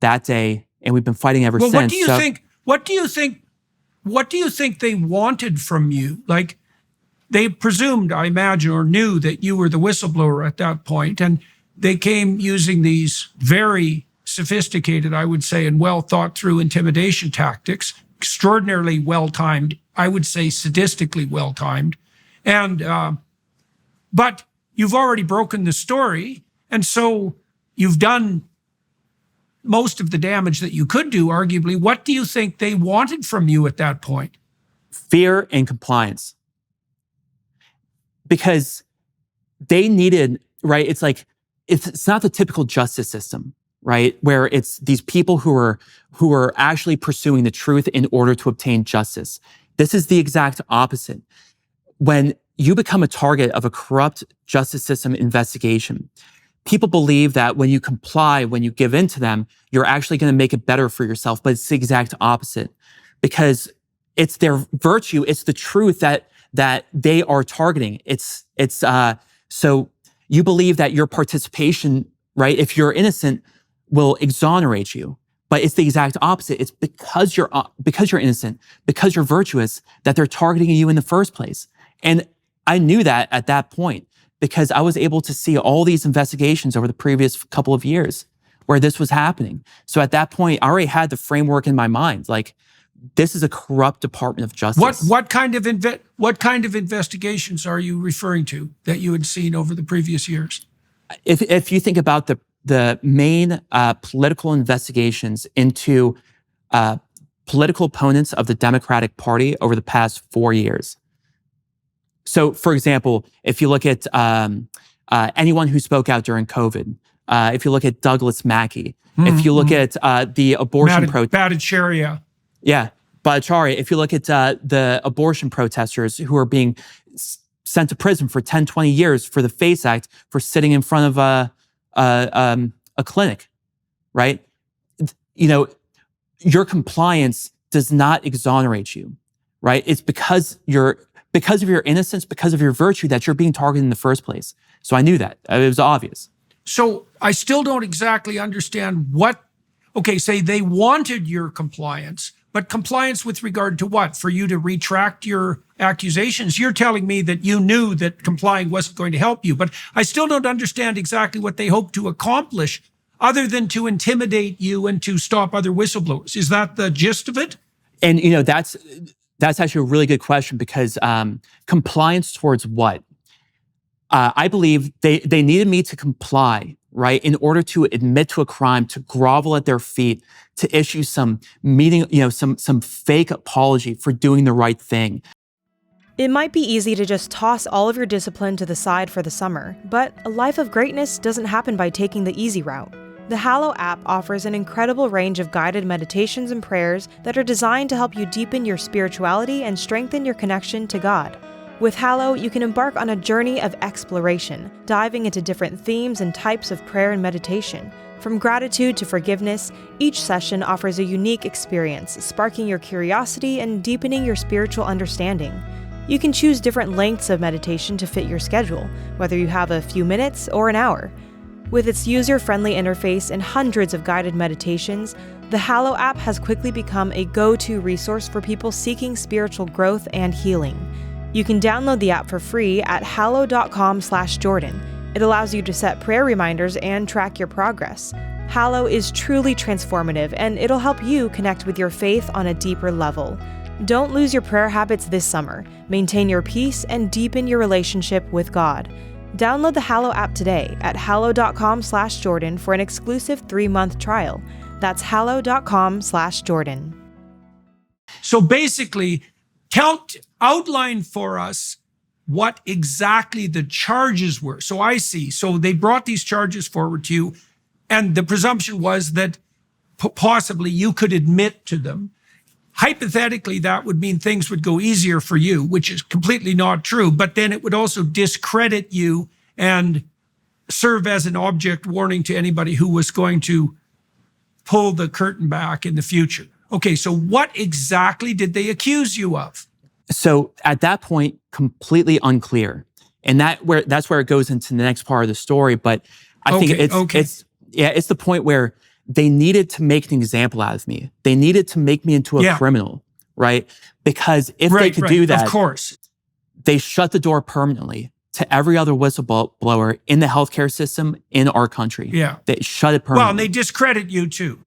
that day, and we've been fighting ever since. What do you think they wanted from you? Like, they presumed, I imagine, or knew that you were the whistleblower at that point, and they came using these very sophisticated, I would say, and well thought through intimidation tactics, extraordinarily well timed, I would say sadistically well timed. And but you've already broken the story, and so you've done most of the damage that you could do, arguably. What do you think they wanted from you at that point? Fear and compliance. Because they needed, right? It's like, it's not the typical justice system, right? Where it's these people who are actually pursuing the truth in order to obtain justice. This is the exact opposite. When you become a target of a corrupt justice system investigation, people believe that when you comply, when you give in to them, you're actually going to make it better for yourself. But it's the exact opposite, because it's their virtue, it's the truth that they are targeting. So you believe that your participation, right, if you're innocent, will exonerate you. But it's the exact opposite. It's because you're innocent, because you're virtuous, that they're targeting you in the first place. And I knew that at that point, because I was able to see all these investigations over the previous couple of years where this was happening. So at that point, I already had the framework in my mind. Like, this is a corrupt Department of Justice. What kind of investigations are you referring to that you had seen over the previous years? If you think about the main political investigations into political opponents of the Democratic Party over the past 4 years, So, for example, if you look at anyone who spoke out during COVID, if you look at Douglas Mackey, if you look at the abortion Bhattacharya. Yeah, Bhattacharya. If you look at the abortion protesters who are being sent to prison for 10, 20 years for the FACE Act for sitting in front of a clinic, right? You know, your compliance does not exonerate you, right? It's because of your innocence, because of your virtue that you're being targeted in the first place. So I knew that. It was obvious. So I still don't exactly understand say they wanted your compliance, but compliance with regard to what? For you to retract your accusations? You're telling me that you knew that complying wasn't going to help you, but I still don't understand exactly what they hoped to accomplish other than to intimidate you and to stop other whistleblowers. Is that the gist of it? And, you know, that's actually a really good question because compliance towards what? I believe they needed me to comply, right, in order to admit to a crime, to grovel at their feet, to issue some some fake apology for doing the right thing. It might be easy to just toss all of your discipline to the side for the summer, but a life of greatness doesn't happen by taking the easy route. The Hallow app offers an incredible range of guided meditations and prayers that are designed to help you deepen your spirituality and strengthen your connection to God. With Hallow, you can embark on a journey of exploration, diving into different themes and types of prayer and meditation. From gratitude to forgiveness, each session offers a unique experience, sparking your curiosity and deepening your spiritual understanding. You can choose different lengths of meditation to fit your schedule, whether you have a few minutes or an hour. With its user-friendly interface and hundreds of guided meditations, the Hallow app has quickly become a go-to resource for people seeking spiritual growth and healing. You can download the app for free at hallow.com/Jordan. It allows you to set prayer reminders and track your progress. Hallow is truly transformative, and it'll help you connect with your faith on a deeper level. Don't lose your prayer habits this summer. Maintain your peace and deepen your relationship with God. Download the Hallow app today at hallow.com/Jordan for an exclusive 3-month trial. That's hallow.com/Jordan. So basically, outline for us what exactly the charges were. So I see. So they brought these charges forward to you, and the presumption was that possibly you could admit to them. Hypothetically, that would mean things would go easier for you, which is completely not true. But then it would also discredit you and serve as an object warning to anybody who was going to pull the curtain back in the future. Okay, so what exactly did they accuse you of? So at that point, completely unclear. And that's where it goes into the next part of the story. But I think it's the point where they needed to make an example out of me. They needed to make me into a criminal, right? Because if they could do that, of course, they shut the door permanently to every other whistleblower in the healthcare system in our country. Yeah. They shut it permanently. Well, and they discredit you too.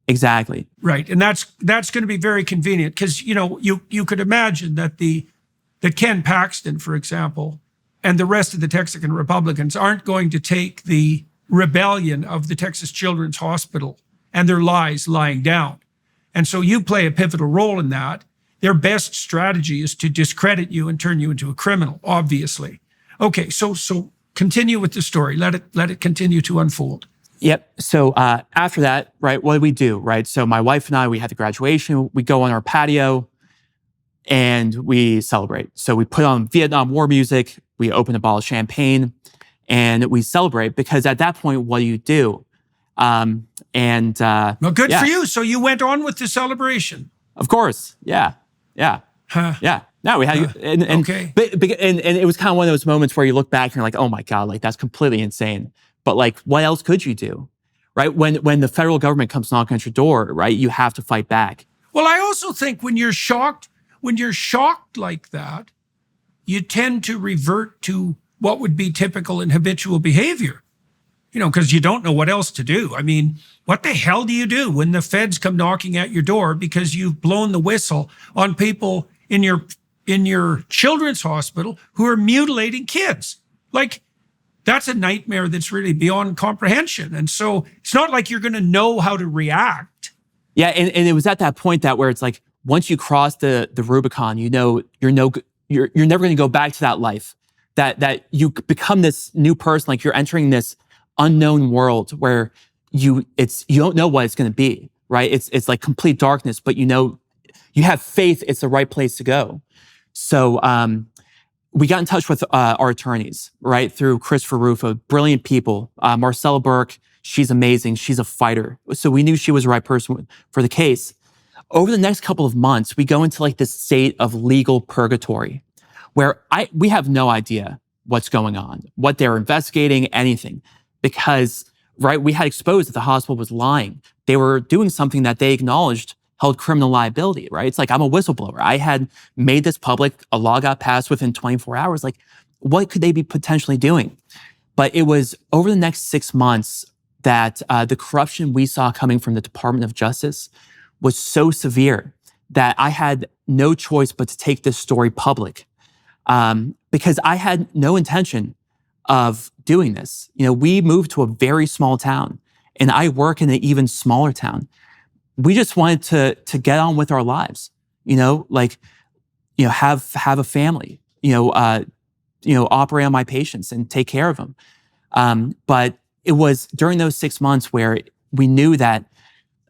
Exactly. Right. And that's going to be very convenient because, you could imagine that that Ken Paxton, for example, and the rest of the Texican Republicans aren't going to take the rebellion of the Texas Children's Hospital and their lies lying down. And so you play a pivotal role in that. Their best strategy is to discredit you and turn you into a criminal, obviously. Okay, so continue with the story. Let it continue to unfold. Yep. So after that, right, what did we do, right? So my wife and I, we had the graduation. We go on our patio and we celebrate. So we put on Vietnam War music. We open a bottle of champagne and we celebrate because at that point, what do you do? Well, good for you. So you went on with the celebration. Of course. Yeah. Huh. Yeah. No, we had, okay. But it was kind of one of those moments where you look back and you're like, oh my God, like that's completely insane. But like, what else could you do, right? When the federal government comes knocking at your door, right, you have to fight back. Well, I also think when you're shocked like that, you tend to revert to what would be typical and habitual behavior, because you don't know what else to do. I mean, what the hell do you do when the feds come knocking at your door because you've blown the whistle on people in your children's hospital who are mutilating kids? Like, that's a nightmare that's really beyond comprehension. And so it's not like you're going to know how to react. Yeah, and it was at that point where it's like, once you cross the Rubicon, you're you're never going to go back to that life. That you become this new person, like you're entering this unknown world where you don't know what it's going to be, right? It's like complete darkness, but you have faith it's the right place to go. So we got in touch with our attorneys, right, through Christopher Rufo, brilliant people. Marcella Burke, she's amazing. She's a fighter. So we knew she was the right person for the case. Over the next couple of months, we go into like this state of legal purgatory where we have no idea what's going on, what they're investigating, anything. Because, right, we had exposed that the hospital was lying. They were doing something that they acknowledged held criminal liability, right? It's like, I'm a whistleblower. I had made this public. A law got passed within 24 hours. Like, what could they be potentially doing? But it was over the next 6 months that the corruption we saw coming from the Department of Justice was so severe that I had no choice but to take this story public. Because I had no intention of doing this. We moved to a very small town, and I work in an even smaller town. We just wanted to get on with our lives, have a family, operate on my patients and take care of them. But it was during those 6 months where we knew that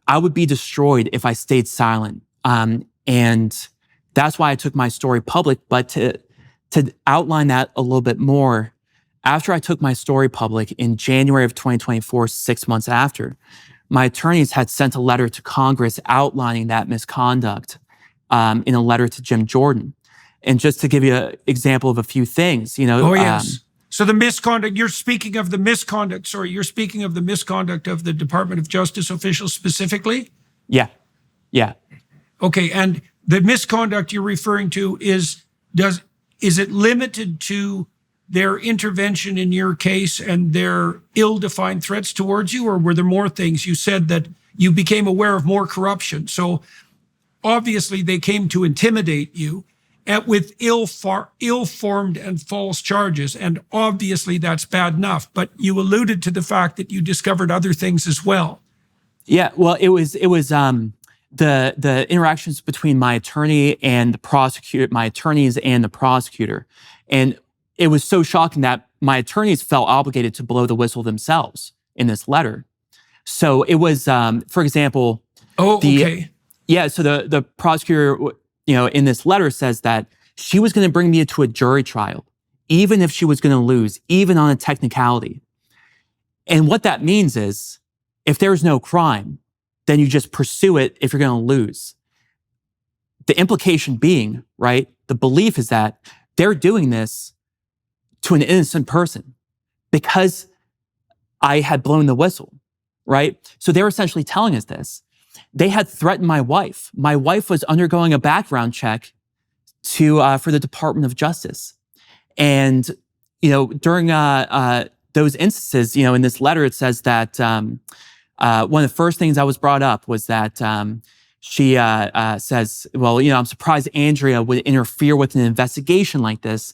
I would be destroyed if I stayed silent. And that's why I took my story public. But to outline that a little bit more, after I took my story public in January of 2024, 6 months after, my attorneys had sent a letter to Congress outlining that misconduct in a letter to Jim Jordan. And just to give you an example of a few things, Oh, yes. So the misconduct, you're speaking of the misconduct of the Department of Justice officials specifically? Yeah. Okay, and the misconduct you're referring to is it limited to their intervention in your case and their ill-defined threats towards you, or were there more things? You said that you became aware of more corruption. So obviously they came to intimidate you with ill-formed and false charges. And obviously that's bad enough. But you alluded to the fact that you discovered other things as well. Yeah, well, it was the interactions between my attorney and the prosecutor, my attorneys and the prosecutor. And it was so shocking that my attorneys felt obligated to blow the whistle themselves in this letter. So it was, for example, okay. Yeah, so the prosecutor, in this letter says that she was going to bring me to a jury trial, even if she was going to lose, even on a technicality. And what that means is, if there's no crime, then you just pursue it if you're going to lose. The implication being, right, the belief is that they're doing this to an innocent person because I had blown the whistle, right? So they were essentially telling us this. They had threatened my wife. My wife was undergoing a background check for the Department of Justice. And, during those instances, in this letter, it says that one of the first things that was brought up was that she says, well, I'm surprised Andrea would interfere with an investigation like this.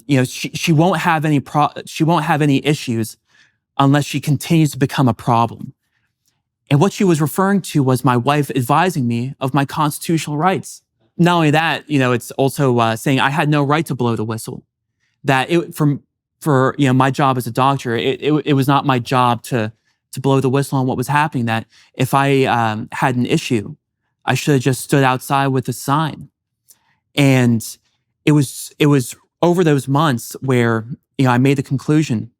She won't have any issues unless she continues to become a problem. And what she was referring to was my wife advising me of my constitutional rights. Not only that, it's also saying I had no right to blow the whistle. That for my job as a doctor, it was not my job to blow the whistle on what was happening. That if I had an issue, I should have just stood outside with a sign. And it was over those months where I made the conclusion,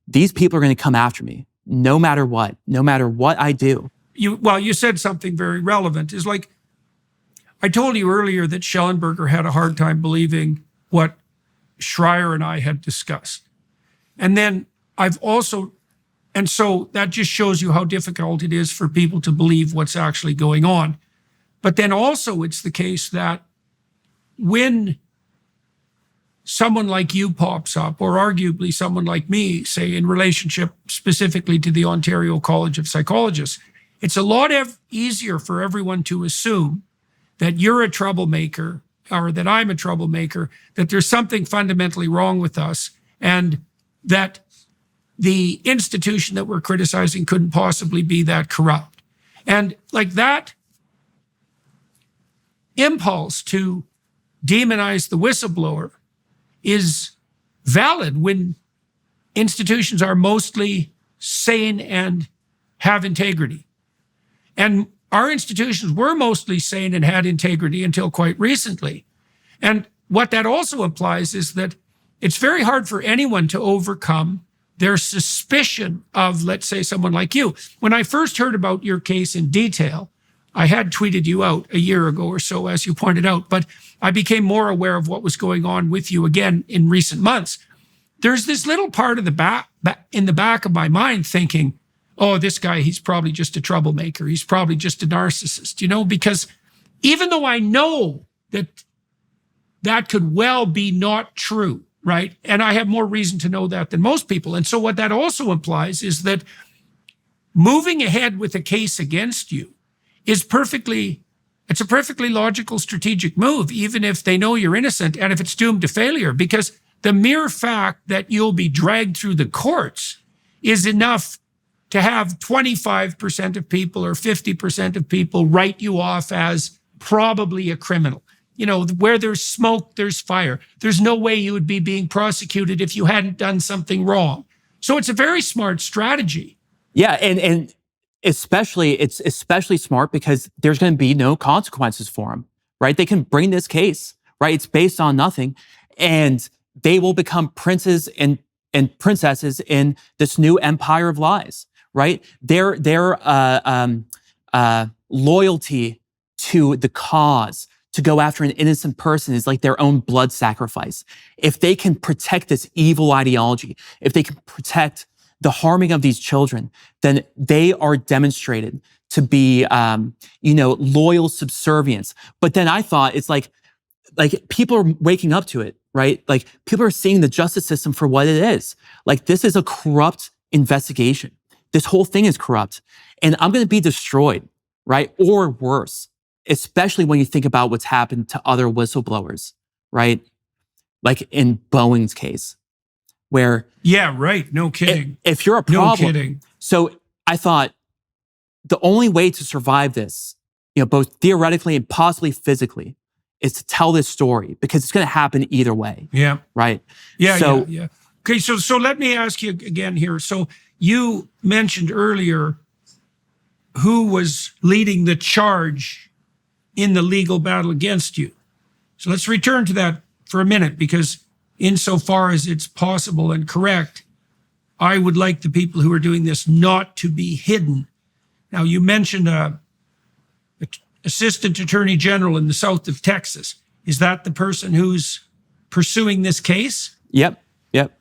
these people are going to come after me, no matter what I do. You said something very relevant. Is like, I told you earlier that Schellenberger had a hard time believing what Schreier and I had discussed. And then so that just shows you how difficult it is for people to believe what's actually going on. But then also it's the case that when someone like you pops up, or arguably someone like me, say in relationship specifically to the Ontario College of Psychologists, it's a lot easier for everyone to assume that you're a troublemaker or that I'm a troublemaker, that there's something fundamentally wrong with us, and that the institution that we're criticizing couldn't possibly be that corrupt. And like that impulse to demonize the whistleblower is valid when institutions are mostly sane and have integrity. And our institutions were mostly sane and had integrity until quite recently. And what that also implies is that it's very hard for anyone to overcome their suspicion of, let's say, someone like you. When I first heard about your case in detail, I had tweeted you out a year ago or so, as you pointed out, but I became more aware of what was going on with you again in recent months. There's this little part of the back in the back of my mind thinking, oh, this guy, he's probably just a troublemaker. He's probably just a narcissist, because even though I know that that could well be not true, right? And I have more reason to know that than most people. And so what that also implies is that moving ahead with a case against you is it's a perfectly logical strategic move, even if they know you're innocent and if it's doomed to failure, because the mere fact that you'll be dragged through the courts is enough to have 25% of people or 50% of people write you off as probably a criminal. Where there's smoke, there's fire. There's no way you would be being prosecuted if you hadn't done something wrong. So it's a very smart strategy. Yeah, and it's especially smart because there's going to be no consequences for them, right? They can bring this case, right? It's based on nothing, and they will become princes and princesses in this new empire of lies, right? Their loyalty to the cause, to go after an innocent person, is like their own blood sacrifice. If they can protect this evil ideology, if they can protect the harming of these children, then they are demonstrated to be, loyal subservience. But then I thought it's like people are waking up to it, right? Like people are seeing the justice system for what it is. Like this is a corrupt investigation. This whole thing is corrupt, and I'm going to be destroyed, right? Or worse, especially when you think about what's happened to other whistleblowers, right? Like in Boeing's case, where... Yeah, right. No kidding. If you're a problem... No kidding. So I thought the only way to survive this, both theoretically and possibly physically, is to tell this story, because it's going to happen either way. Yeah. Right? Yeah. Okay, so let me ask you again here. So you mentioned earlier who was leading the charge in the legal battle against you. So let's return to that for a minute, because insofar as it's possible and correct, I would like the people who are doing this not to be hidden. Now, you mentioned a assistant attorney general in the south of Texas. Is that the person who's pursuing this case? Yep.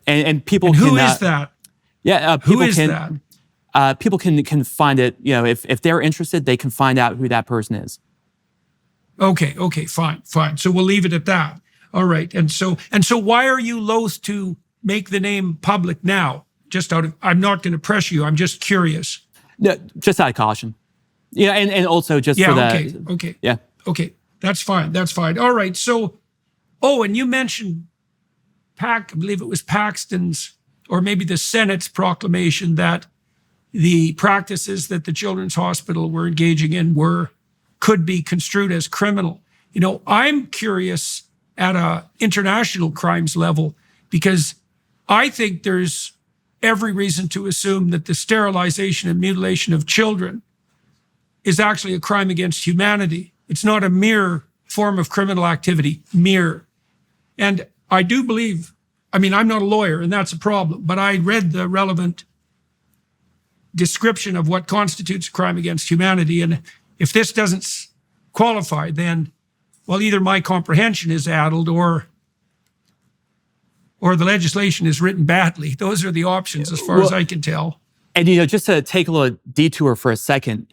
And people and can... Who is that? Yeah, who is that? People can find it. If they're interested, they can find out who that person is. Okay, fine. So we'll leave it at that. All right. And so why are you loath to make the name public now? I'm not going to press you. I'm just curious. No, just out of caution. Yeah, and also just for the... Okay. Yeah. Okay, that's fine. All right. So, and you mentioned I believe it was Paxton's, or maybe the Senate's proclamation that the practices that the Children's Hospital were engaging in could be construed as criminal. I'm curious at a international crimes level, because I think there's every reason to assume that the sterilization and mutilation of children is actually a crime against humanity. It's not a mere form of criminal activity, And I do believe, I'm not a lawyer, and that's a problem, but I read the relevant description of what constitutes a crime against humanity. And if this doesn't qualify, then, well, either my comprehension is addled or the legislation is written badly. Those are the options as far as I can tell. And, just to take a little detour for a second,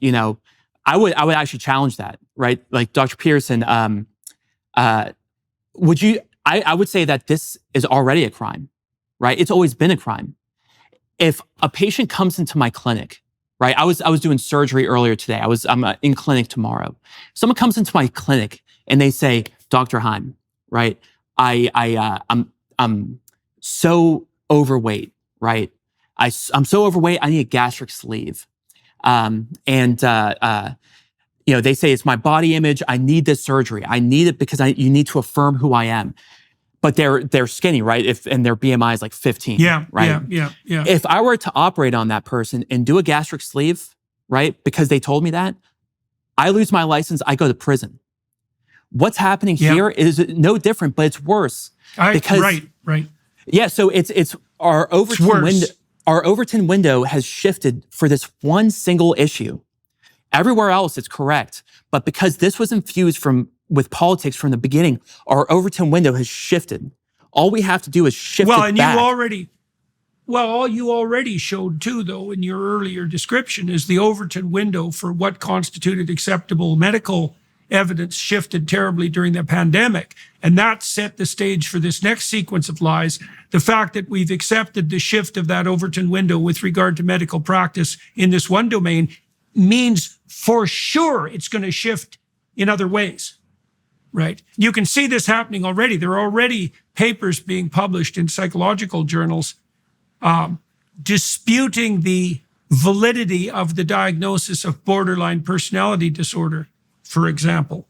I would actually challenge that, right? Like Dr. Peterson, I would say that this is already a crime, right? It's always been a crime. If a patient comes into my clinic, right? I was doing surgery earlier today. I'm in clinic tomorrow. Someone comes into my clinic and they say, Dr. Haim, right? I'm so overweight, right? I'm so overweight, I need a gastric sleeve. they say it's my body image. I need this surgery. I need it because you need to affirm who I am. But they're skinny, right? And their BMI is like 15, right? Yeah. If I were to operate on that person and do a gastric sleeve, right, because they told me that, I lose my license, I go to prison. What's happening here is no different, but it's worse. Right. Yeah, so it's our Overton window. Our Overton window has shifted for this one single issue. Everywhere else, it's correct, but because this was infused with politics from the beginning, our Overton window has shifted. All we have to do is shift it back. All you already showed too, though, in your earlier description, is the Overton window for what constituted acceptable medical evidence shifted terribly during the pandemic. And that set the stage for this next sequence of lies. The fact that we've accepted the shift of that Overton window with regard to medical practice in this one domain means for sure it's going to shift in other ways, right? You can see this happening already. There are already papers being published in psychological journals disputing the validity of the diagnosis of borderline personality disorder, for example.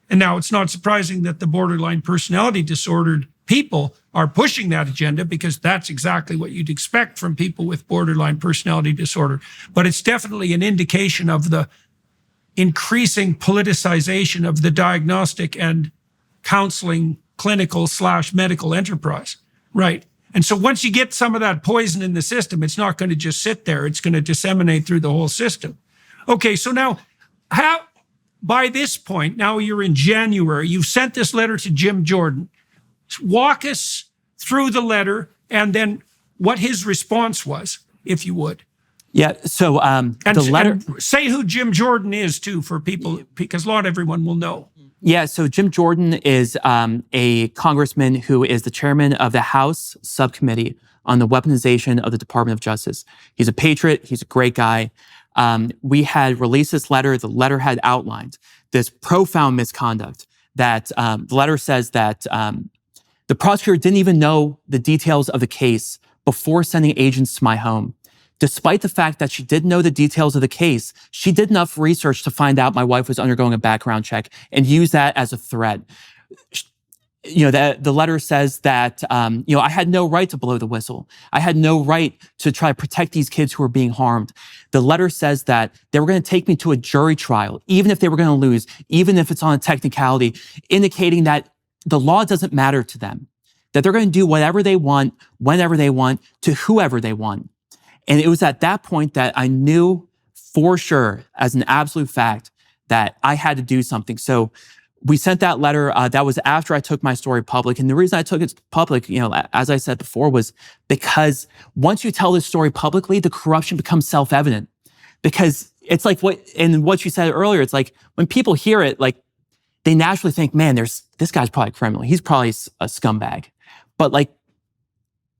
And now it's not surprising that the borderline personality disordered people are pushing that agenda, because that's exactly what you'd expect from people with borderline personality disorder. But it's definitely an indication of the increasing politicization of the diagnostic and counseling clinical/medical enterprise, right? And so once you get some of that poison in the system, it's not going to just sit there. It's going to disseminate through the whole system. Okay, so now by this point, now you're in January, you've sent this letter to Jim Jordan. Walk us through the letter and then what his response was, if you would. Yeah, so the letter... And say who Jim Jordan is, too, for people, because not everyone will know. Yeah, so Jim Jordan is a congressman who is the chairman of the House Subcommittee on the Weaponization of the Department of Justice. He's a patriot. He's a great guy. We had released this letter. The letter had outlined this profound misconduct that the letter says that the prosecutor didn't even know the details of the case before sending agents to my home. Despite the fact that she didn't know the details of the case, she did enough research to find out my wife was undergoing a background check and use that as a threat. The letter says that, I had no right to blow the whistle. I had no right to try to protect these kids who were being harmed. The letter says that they were going to take me to a jury trial, even if they were going to lose, even if it's on a technicality, indicating that the law doesn't matter to them, that they're going to do whatever they want, whenever they want, to whoever they want. And it was at that point that I knew for sure, as an absolute fact, that I had to do something. So we sent that letter. That was after I took my story public. And the reason I took it public, as I said before, was because once you tell this story publicly, the corruption becomes self-evident. Because it's like what you said earlier, it's like when people hear it, like they naturally think, man, this guy's probably a criminal. He's probably a scumbag. But like,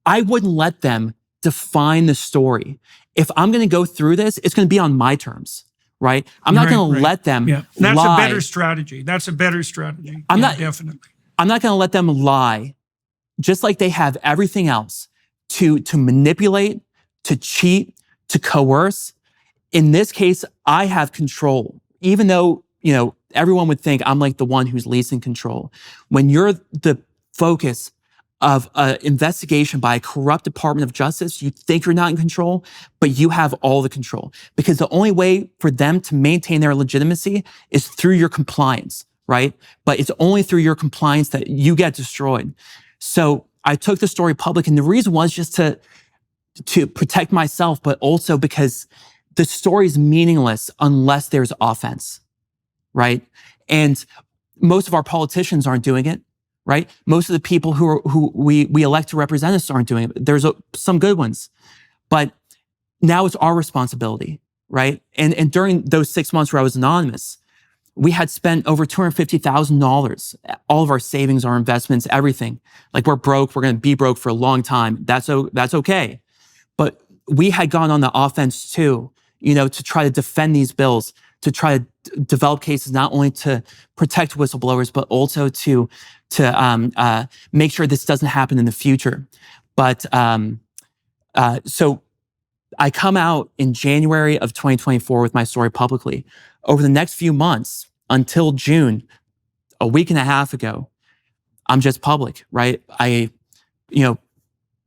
I wouldn't let them define the story. If I'm going to go through this, it's going to be on my terms, right? I'm not going to let them lie. That's a better strategy. Definitely. I'm not going to let them lie, just like they have everything else, to manipulate, to cheat, to coerce. In this case, I have control, even though, everyone would think I'm like the one who's least in control. When you're the focus of an investigation by a corrupt Department of Justice, you think you're not in control, but you have all the control. Because the only way for them to maintain their legitimacy is through your compliance, right? But it's only through your compliance that you get destroyed. So I took the story public, and the reason was just to protect myself, but also because the story is meaningless unless there's offense, right? And most of our politicians aren't doing it. Right? Most of the people who we elect to represent us aren't doing it. There's some good ones, but now it's our responsibility, right? And during those 6 months where I was anonymous, we had spent over $250,000, all of our savings, our investments, everything. Like we're broke. We're going to be broke for a long time. That's okay. But we had gone on the offense too, to try to defend these bills, to try to develop cases not only to protect whistleblowers, but also to make sure this doesn't happen in the future. But so I come out in January of 2024 with my story publicly. Over the next few months, until June, a week and a half ago, I'm just public, right? I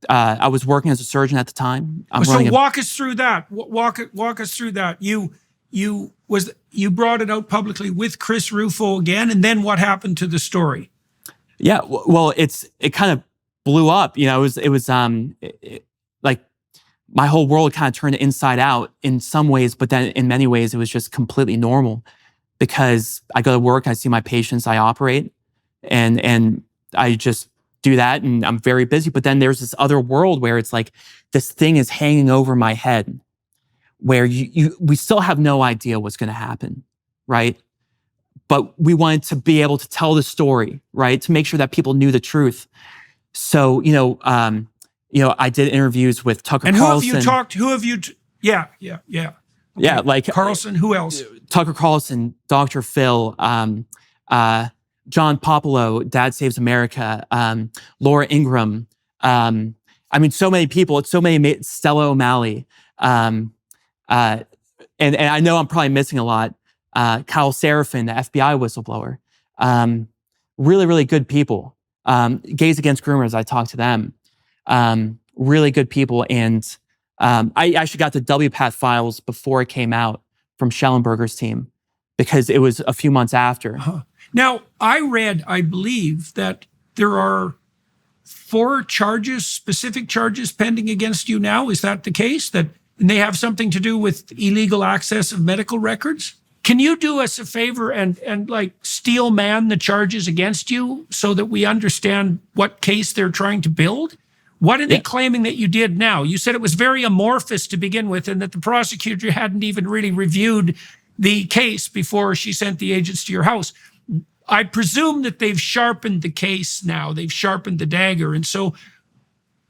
was working as a surgeon at the time. Walk us through that. Walk us through that. You brought it out publicly with Chris Rufo again, and then what happened to the story? Yeah, well, it kind of blew up. Like my whole world kind of turned inside out in some ways, but then in many ways it was just completely normal because I go to work, I see my patients, I operate, and I just do that, and I'm very busy. But then there's this other world where it's like this thing is hanging over my head, where we still have no idea what's going to happen, right? But we wanted to be able to tell the story, right? To make sure that people knew the truth. So, I did interviews with Tucker Carlson. And who have you yeah. Okay. Yeah, like Carlson, who else? Tucker Carlson, Dr. Phil, John Popolo, Dad Saves America, Laura Ingraham. So many people, Stella O'Malley. And I know I'm probably missing a lot. Kyle Seraphin, the FBI whistleblower. Really, really good people. Gays Against Groomers, I talked to them. Really good people. And I actually got the WPATH Files before it came out from Schellenberger's team because it was a few months after. Uh-huh. Now, I believe that there are 4 specific charges pending against you now. Is that the case? And they have something to do with illegal access of medical records? Can you do us a favor and like steel man the charges against you so that we understand what case they're trying to build? What are they claiming that you did now? You said it was very amorphous to begin with and that the prosecutor hadn't even really reviewed the case before she sent the agents to your house. I presume that they've sharpened the case now. They've sharpened the dagger. And so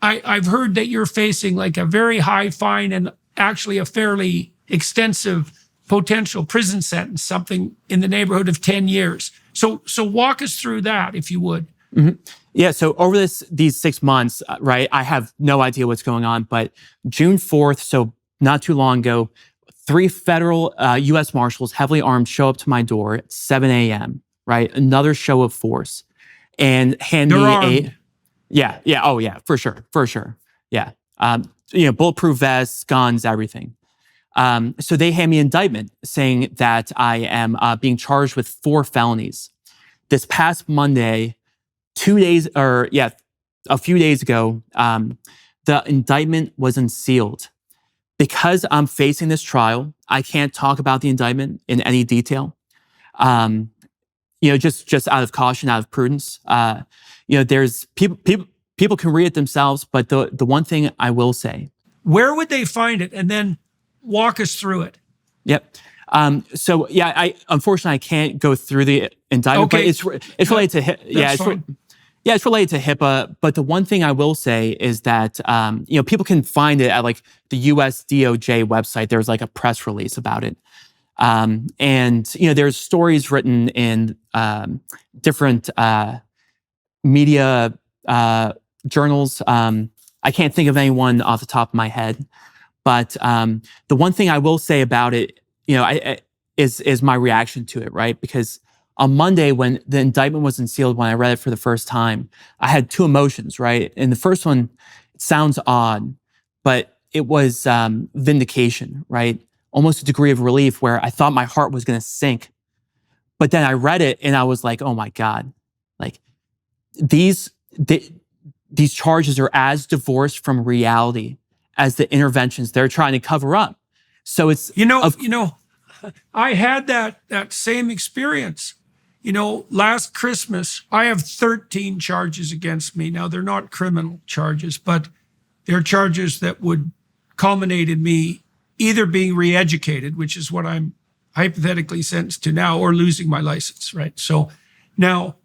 I've heard that you're facing like a very high fine and actually a fairly extensive potential prison sentence, something in the neighborhood of 10 years. So walk us through that, if you would. Mm-hmm. Yeah, so over these 6 months, right, I have no idea what's going on, but June 4th, so not too long ago, 3 federal U.S. Marshals, heavily armed, show up to my door at 7 a.m., right? Another show of force. And hand They're me armed. Oh yeah, for sure. Yeah. Bulletproof vests, guns, everything. So they hand me an indictment saying that I am being charged with 4 felonies. This past Monday, a few days ago, the indictment was unsealed. Because I'm facing this trial, I can't talk about the indictment in any detail. Just out of caution, out of prudence. There's people can read it themselves, but the one thing I will say. Where would they find it? And then walk us through it. Yep. Unfortunately I can't go through the indictment, okay. But it's related to it's related to HIPAA. But the one thing I will say is that people can find it at like the US DOJ website. There's like a press release about it. There's stories written in different media journals. I can't think of anyone off the top of my head, but the one thing I will say about it, is my reaction to it, right? Because on Monday, when the indictment was unsealed, when I read it for the first time, I had 2 emotions, right? And the first one, it sounds odd, but it was vindication, right? Almost a degree of relief where I thought my heart was going to sink. But then I read it and I was like, oh my God, like these charges are as divorced from reality as the interventions they're trying to cover up. So it's, I had that same experience. Last Christmas, I have 13 charges against me. Now, they're not criminal charges, but they're charges that would culminate in me either being re-educated, which is what I'm hypothetically sentenced to now, or losing my license, right? So now,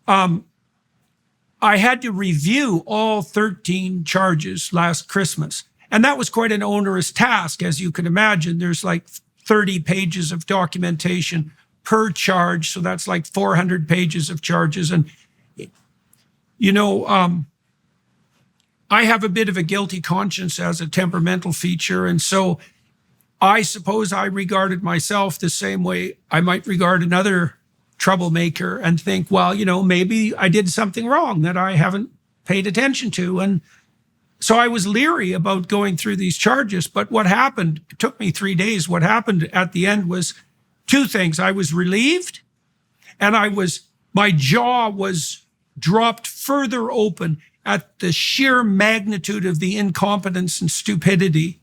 I had to review all 13 charges last Christmas. And that was quite an onerous task, as you can imagine. There's like 30 pages of documentation per charge. So that's like 400 pages of charges. And, I have a bit of a guilty conscience as a temperamental feature. And so I suppose I regarded myself the same way I might regard another troublemaker and think, well, maybe I did something wrong that I haven't paid attention to. And so I was leery about going through these charges. But what happened, it took me 3 days. What happened at the end was two things. I was relieved, and my jaw was dropped further open at the sheer magnitude of the incompetence and stupidity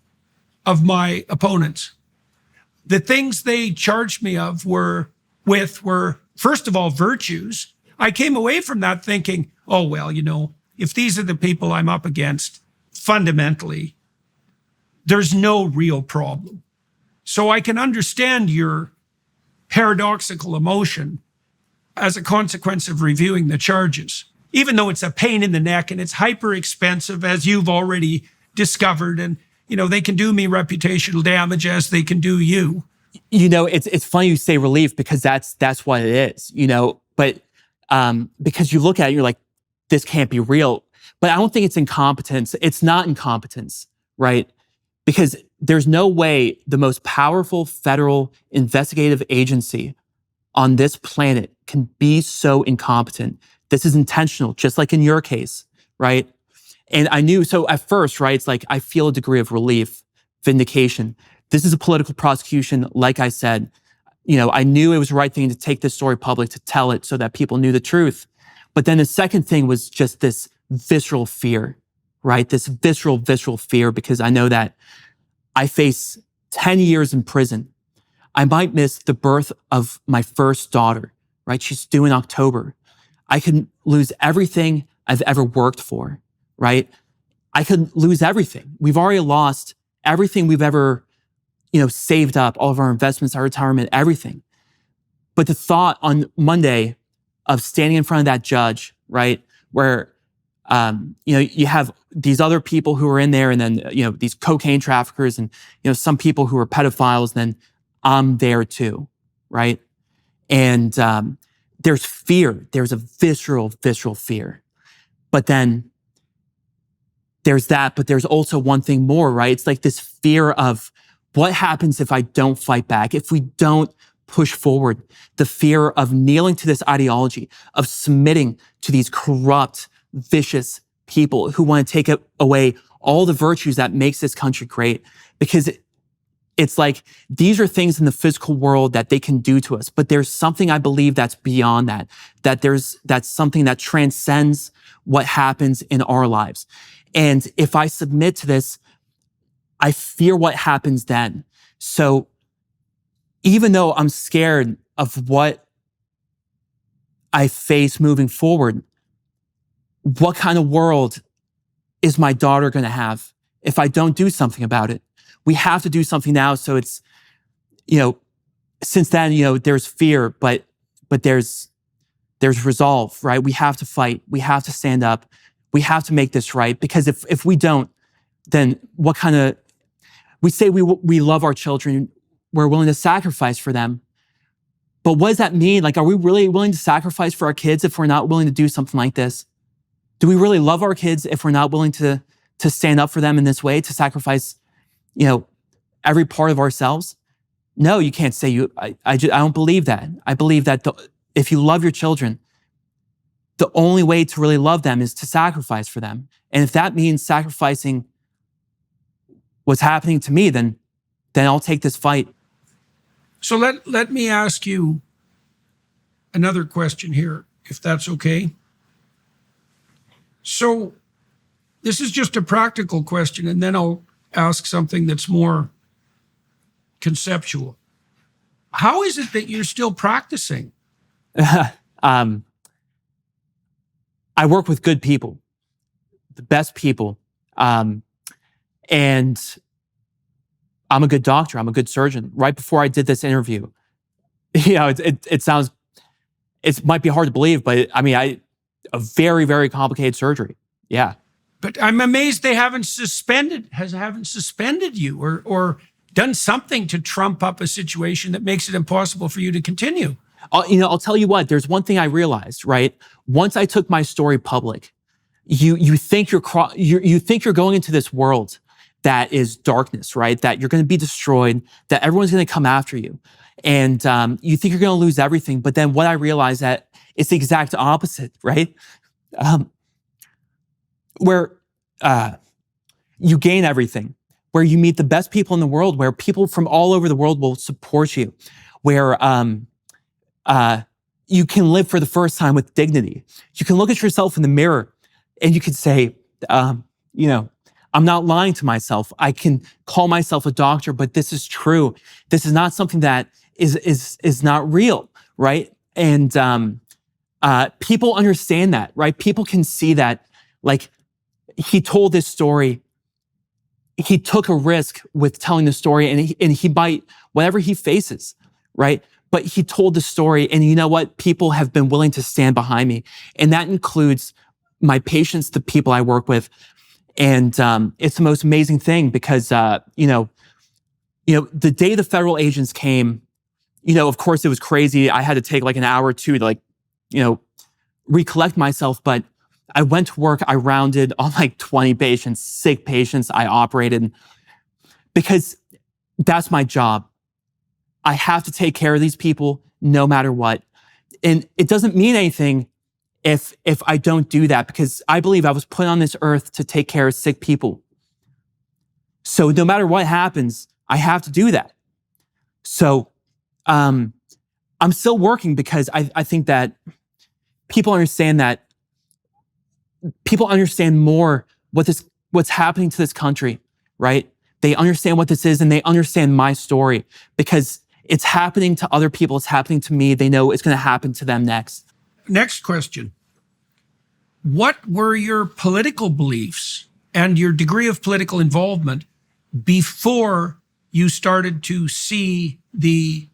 of my opponents. The things they charged me were, first of all, virtues. I came away from that thinking, oh, well, if these are the people I'm up against, fundamentally, there's no real problem. So I can understand your paradoxical emotion as a consequence of reviewing the charges, even though it's a pain in the neck and it's hyper expensive, as you've already discovered. And, they can do me reputational damage as they can do you. It's funny you say relief, because that's what it is, but because you look at it, you're like, this can't be real. But I don't think it's incompetence. It's not incompetence, right? Because there's no way the most powerful federal investigative agency on this planet can be so incompetent. This is intentional, just like in your case, right? And I knew, so at first, right, it's like I feel a degree of relief, vindication. This is a political prosecution, like I said. I knew it was the right thing to take this story public, to tell it so that people knew the truth. But then the second thing was just this visceral fear, right? This visceral fear, because I know that I face 10 years in prison. I might miss the birth of my first daughter, right? She's due in October. I could lose everything I've ever worked for, right? I could lose everything. We've already lost everything we've ever, saved up, all of our investments, our retirement, everything. But the thought on Monday of standing in front of that judge, right, where, you have these other people who are in there, and then, these cocaine traffickers, and, some people who are pedophiles, and then I'm there too, right? And there's fear. There's a visceral fear. But then there's that, but there's also one thing more, right? It's like this fear of what happens if I don't fight back, if we don't push forward, the fear of kneeling to this ideology, of submitting to these corrupt, vicious people who want to take away all the virtues that makes this country great. Because it's like, these are things in the physical world that they can do to us, but there's something I believe that's beyond that, that's something that transcends what happens in our lives. And if I submit to this, I fear what happens then. So even though I'm scared of what I face moving forward, what kind of world is my daughter going to have if I don't do something about it? We have to do something now. So it's, since then, there's fear, but there's resolve, right? We have to fight. We have to stand up. We have to make this right. Because if we don't, then we say we love our children, we're willing to sacrifice for them. But what does that mean? Like, are we really willing to sacrifice for our kids if we're not willing to do something like this? Do we really love our kids if we're not willing to stand up for them in this way, to sacrifice, every part of ourselves? No, you can't say I don't believe that. I believe that if you love your children, the only way to really love them is to sacrifice for them. And if that means sacrificing what's happening to me, then I'll take this fight. So let me ask you another question here, if that's okay. So this is just a practical question, and then I'll ask something that's more conceptual. How is it that you're still practicing? I work with good people, the best people. And I'm a good doctor. I'm a good surgeon. Right before I did this interview, it might be hard to believe, but a very, very complicated surgery. Yeah. But I'm amazed they haven't suspended you or done something to trump up a situation that makes it impossible for you to continue. I'll tell you what, there's one thing I realized, right? Once I took my story public, you think you think you're going into this world that is darkness, right? That you're going to be destroyed, that everyone's going to come after you, and you think you're going to lose everything. But then what I realized that it's the exact opposite, right? Where you gain everything, where you meet the best people in the world, where people from all over the world will support you, where you can live for the first time with dignity. You can look at yourself in the mirror and you can say, I'm not lying to myself. I can call myself a doctor, but this is true. This is not something that is not real, right? And people understand that, right? People can see that, like, he told this story. He took a risk with telling the story, and he might, whatever he faces, right? But he told the story, and you know what? People have been willing to stand behind me. And that includes my patients, the people I work with. And it's the most amazing thing because, the day the federal agents came, of course it was crazy. I had to take like an hour or two to recollect myself. But I went to work, I rounded on like 20 patients, sick patients I operated because that's my job. I have to take care of these people no matter what. And it doesn't mean anything if I don't do that, because I believe I was put on this earth to take care of sick people. So no matter what happens, I have to do that. So I'm still working because I think that people understand more what's happening to this country, right? They understand what this is and they understand my story because it's happening to other people. It's happening to me. They know it's going to happen to them next. Next question. What were your political beliefs and your degree of political involvement before you started to see the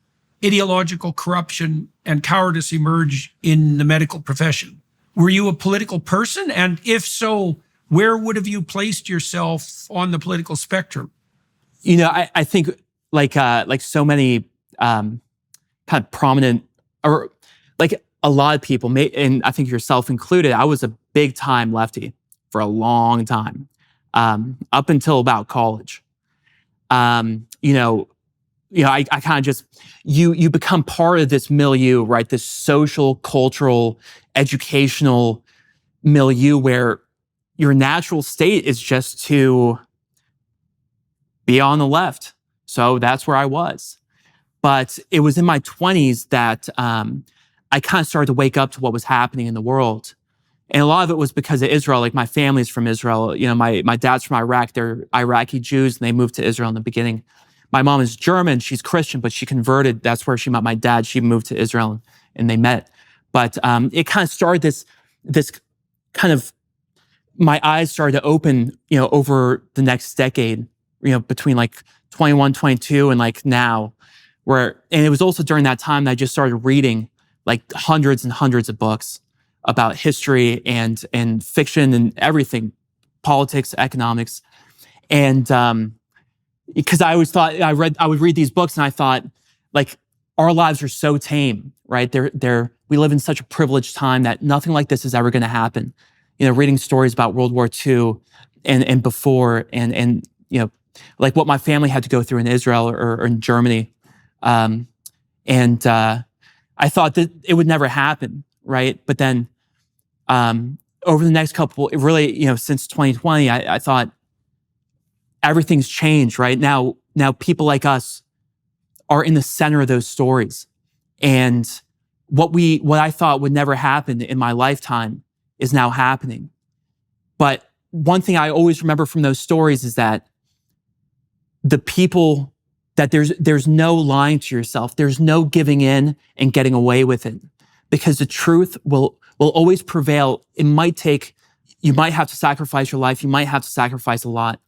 ideological corruption and cowardice emerge in the medical profession? Were you a political person? And if so, where would have you placed yourself on the political spectrum? I think like so many kind of prominent, or like a lot of people, and I think yourself included, I was a big time lefty for a long time, up until about college. I kind of just, you become part of this milieu, right? This social, cultural, educational milieu where your natural state is just to be on the left. So that's where I was. But it was in my 20s that I kind of started to wake up to what was happening in the world. And a lot of it was because of Israel. Like my family's from Israel. My dad's from Iraq. They're Iraqi Jews, and they moved to Israel in the beginning. My mom is German. She's Christian, but she converted. That's where she met my dad. She moved to Israel, and they met. But it kind of started this kind of, my eyes started to open, over the next decade, between like 21, 22, and like now. And it was also during that time that I just started reading like hundreds and hundreds of books about history and fiction and everything, politics, economics. And because I always thought, I would read these books and I thought, like, our lives are so tame, right? We live in such a privileged time that nothing like this is ever going to happen. Reading stories about World War II and before, and like what my family had to go through in Israel or in Germany. I thought that it would never happen, right? But then over the next couple, since 2020, I thought everything's changed, right? Now people like us are in the center of those stories. And what I thought would never happen in my lifetime is now happening. But one thing I always remember from those stories is that the people, that there's no lying to yourself. There's no giving in and getting away with it, because the truth will always prevail. You might have to sacrifice your life. You might have to sacrifice a lot.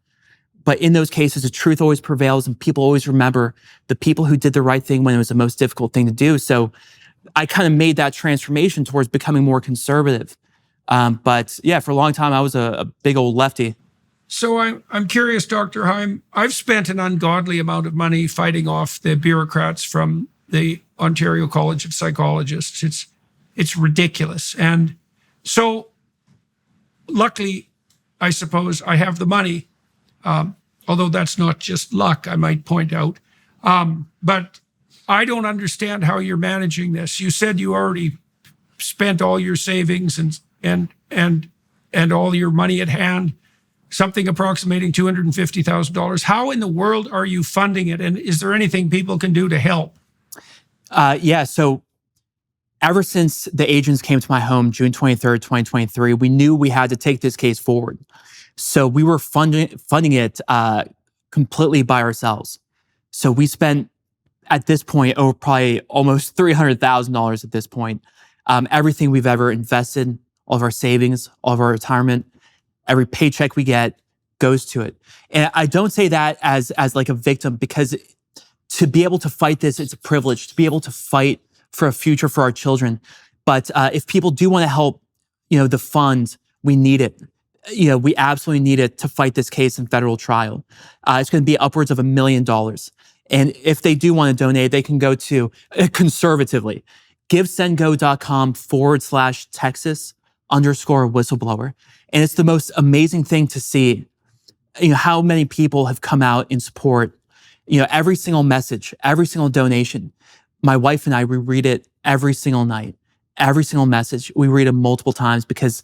But in those cases, the truth always prevails, and people always remember the people who did the right thing when it was the most difficult thing to do. So I kind of made that transformation towards becoming more conservative. But yeah, for a long time, I was a big old lefty. So I'm curious, Dr. Haim, I've spent an ungodly amount of money fighting off the bureaucrats from the Ontario College of Psychologists. It's ridiculous. And so luckily, I suppose I have the money, although that's not just luck, I might point out. But I don't understand how you're managing this. You said you already spent all your savings and all your money at hand, something approximating $250,000. How in the world are you funding it? And is there anything people can do to help? So ever since the agents came to my home, June 23rd, 2023, we knew we had to take this case forward. So we were funding it completely by ourselves. So we spent, at this point, over probably almost $300,000 at this point. Everything we've ever invested, all of our savings, all of our retirement, every paycheck we get goes to it. And I don't say that as like a victim, because to be able to fight this, it's a privilege to be able to fight for a future for our children. But if people do want to help, the fund, we need it. We absolutely need it to fight this case in federal trial. It's going to be upwards of $1 million. And if they do want to donate, they can go to, conservatively, givesendgo.com/Texas_whistleblower. And it's the most amazing thing to see, how many people have come out in support. Every single message, every single donation. My wife and I, we read it every single night. Every single message, we read it multiple times, because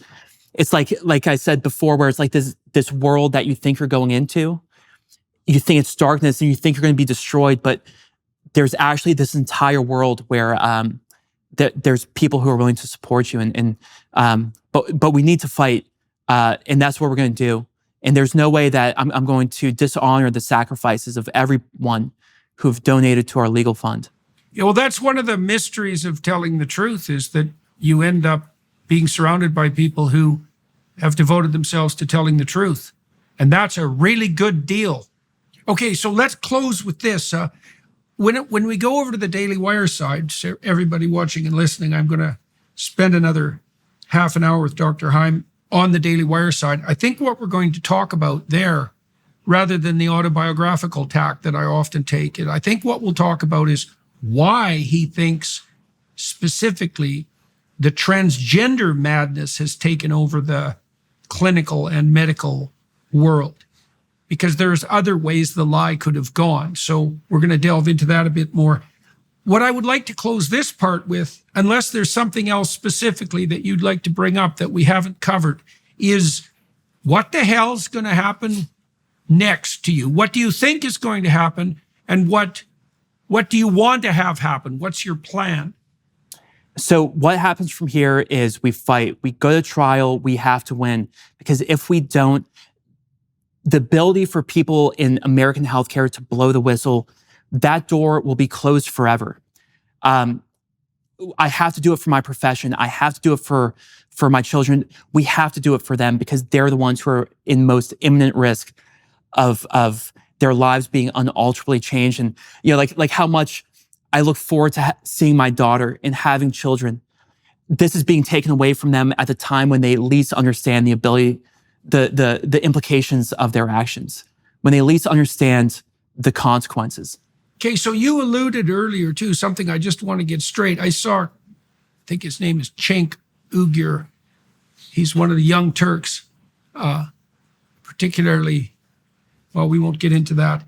it's like I said before, where it's like this world that you think you're going into. You think it's darkness and you think you're going to be destroyed, but there's actually this entire world where there's people who are willing to support you, but we need to fight, and that's what we're going to do. And there's no way that I'm going to dishonor the sacrifices of everyone who've donated to our legal fund. Yeah, well, that's one of the mysteries of telling the truth, is that you end up being surrounded by people who have devoted themselves to telling the truth. And that's a really good deal. Okay, so let's close with this. When we go over to the Daily Wire side, so everybody watching and listening, I'm going to spend another half an hour with Dr. Haim on the Daily Wire side. I think what we're going to talk about there, rather than the autobiographical tack that I often take, I think what we'll talk about is why he thinks specifically the transgender madness has taken over the clinical and medical world, because there's other ways the lie could have gone. So we're going to delve into that a bit more. What I would like to close this part with, unless there's something else specifically that you'd like to bring up that we haven't covered, is what the hell's going to happen next to you? What do you think is going to happen? And what do you want to have happen? What's your plan? So what happens from here is we fight. We go to trial. We have to win, because if we don't, the ability for people in American healthcare to blow the whistle, that door will be closed forever. I have to do it for my profession. I have to do it for my children. We have to do it for them, because they're the ones who are in most imminent risk of their lives being unalterably changed. And like how much I look forward to seeing my daughter and having children. This is being taken away from them at the time when they least understand the ability, the implications of their actions, when they least understand the consequences. Okay, so you alluded earlier to something I just want to get straight. I think his name is Cenk Uyger. He's one of the Young Turks, particularly, well, we won't get into that.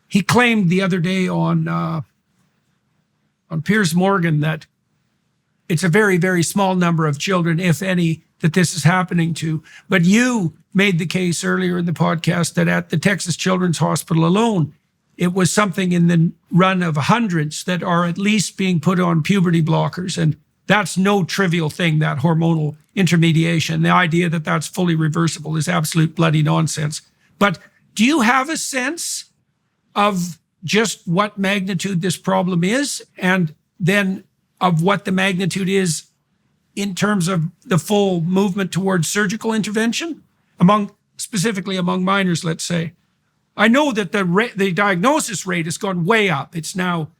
He claimed the other day on Piers Morgan that it's a very, very small number of children, if any, that this is happening to. But you made the case earlier in the podcast that at the Texas Children's Hospital alone, it was something in the run of hundreds that are at least being put on puberty blockers. And that's no trivial thing, that hormonal intermediation. The idea that that's fully reversible is absolute bloody nonsense. But do you have a sense of just what magnitude this problem is, and then of what the magnitude is in terms of the full movement towards surgical intervention, specifically among minors, let's say? I know that the diagnosis rate has gone way up. It's now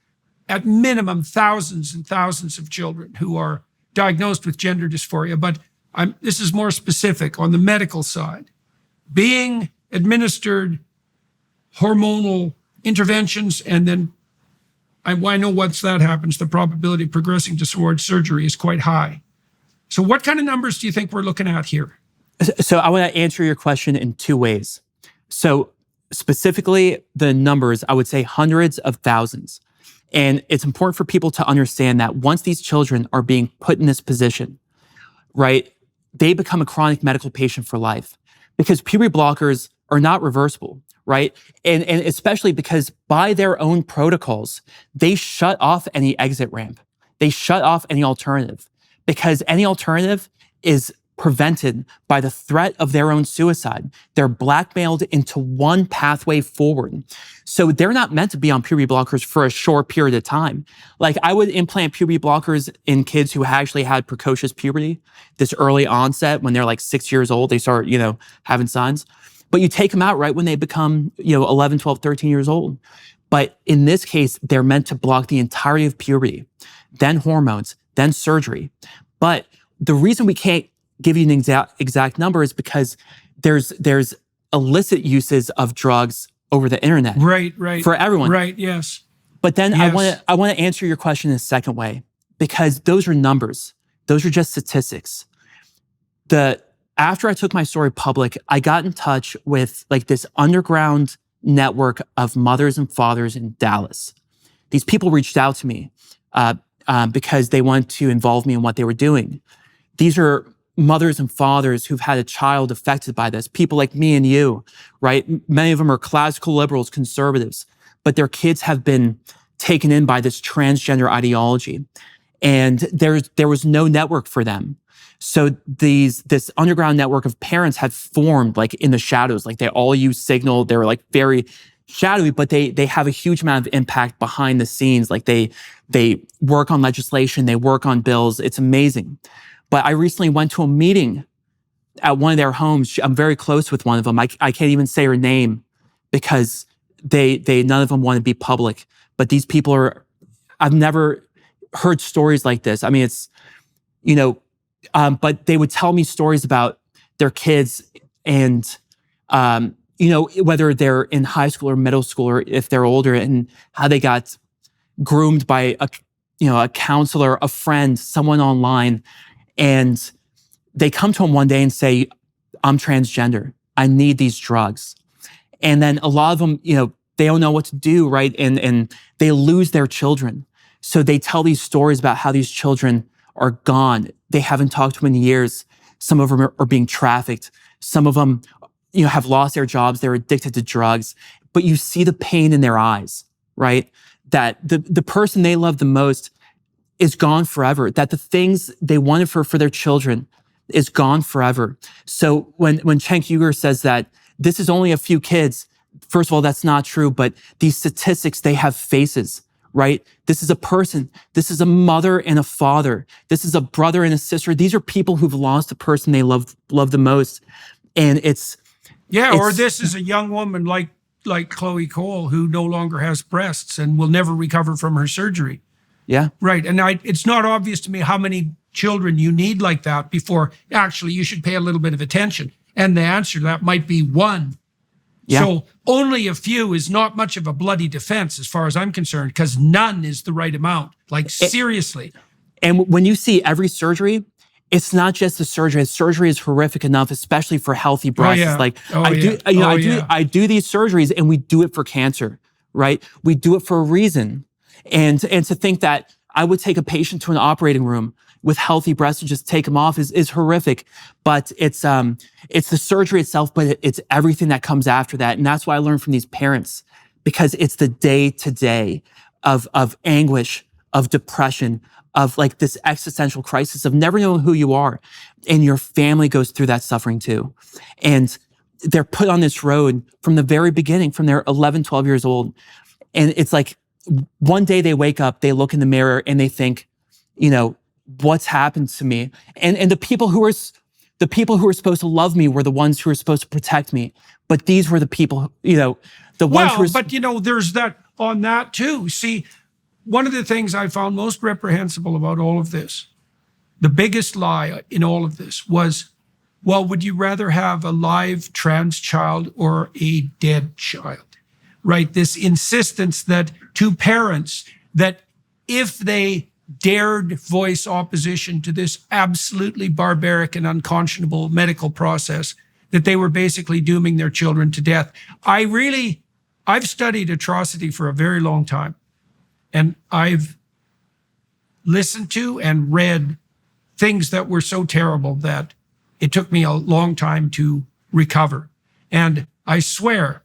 at minimum thousands and thousands of children who are diagnosed with gender dysphoria, but this is more specific on the medical side. Being administered hormonal interventions, and then I know once that happens, the probability of progressing towards surgery is quite high. So what kind of numbers do you think we're looking at here? So I want to answer your question in two ways. So specifically the numbers, I would say hundreds of thousands. And it's important for people to understand that once these children are being put in this position, right, they become a chronic medical patient for life because puberty blockers are not reversible, right? And especially because by their own protocols, they shut off any exit ramp. They shut off any alternative because any alternative is prevented by the threat of their own suicide. They're blackmailed into one pathway forward. So they're not meant to be on puberty blockers for a short period of time. Like I would implant puberty blockers in kids who actually had precocious puberty, this early onset when they're like 6 years old, they start, having signs. But you take them out right when they become, 11, 12, 13 years old. But in this case, they're meant to block the entirety of puberty, then hormones, then surgery. But the reason we can't give you an exact number is because there's illicit uses of drugs over the internet. Right. For everyone. Right, yes. But then Yes. I want to answer your question in a second way, because those are numbers. Those are just statistics. After I took my story public, I got in touch with like this underground network of mothers and fathers in Dallas. These people reached out to me because they wanted to involve me in what they were doing. These are mothers and fathers who've had a child affected by this, people like me and you, right? Many of them are classical liberals, conservatives, but their kids have been taken in by this transgender ideology. And there was no network for them. So this underground network of parents had formed like in the shadows, like they all use Signal. They were like very shadowy, but they have a huge amount of impact behind the scenes. Like they work on legislation, they work on bills. It's amazing. But I recently went to a meeting at one of their homes. I'm very close with one of them. I can't even say her name because none of them want to be public. But these people I've never heard stories like this. I mean, it's, but they would tell me stories about their kids and, whether they're in high school or middle school or if they're older, and how they got groomed by a counselor, a friend, someone online. And they come to him one day and say, I'm transgender. I need these drugs. And then a lot of them, they don't know what to do, right? And they lose their children. So they tell these stories about how these children are gone. They haven't talked to them in years. Some of them are being trafficked. Some of them, have lost their jobs. They're addicted to drugs. But you see the pain in their eyes, right? That the person they love the most is gone forever, that the things they wanted for their children is gone forever. So when Cenk Uyger says that this is only a few kids, first of all, that's not true, but these statistics, they have faces, right? This is a person. This is a mother and a father. This is a brother and a sister. These are people who've lost the person they love the most. And or this is a young woman like Chloe Cole who no longer has breasts and will never recover from her surgery. Yeah. Right. And it's not obvious to me how many children you need like that before actually you should pay a little bit of attention. And the answer to that might be one. Yeah. So only a few is not much of a bloody defense as far as I'm concerned, because none is the right amount. Like seriously. And when you see every surgery, it's not just the surgery. Surgery is horrific enough, especially for healthy breasts. I do these surgeries and we do it for cancer, right? We do it for a reason. And to think that I would take a patient to an operating room with healthy breasts and just take them off is horrific. But it's the surgery itself, but it's everything that comes after that. And that's why I learned from these parents, because it's the day-to-day of anguish, of depression, of like this existential crisis of never knowing who you are. And your family goes through that suffering too. And they're put on this road from the very beginning, from their 11, 12 years old. And it's like, one day they wake up, they look in the mirror and they think, what's happened to me? And the people who were supposed to love me were the ones who were supposed to protect me. But these were the people, the ones who were... But there's that on that too. See, one of the things I found most reprehensible about all of this, the biggest lie in all of this was, well, would you rather have a live trans child or a dead child? Right? This insistence that to parents that if they dared voice opposition to this absolutely barbaric and unconscionable medical process, that they were basically dooming their children to death. I've studied atrocity for a very long time, and I've listened to and read things that were so terrible that it took me a long time to recover. And I swear,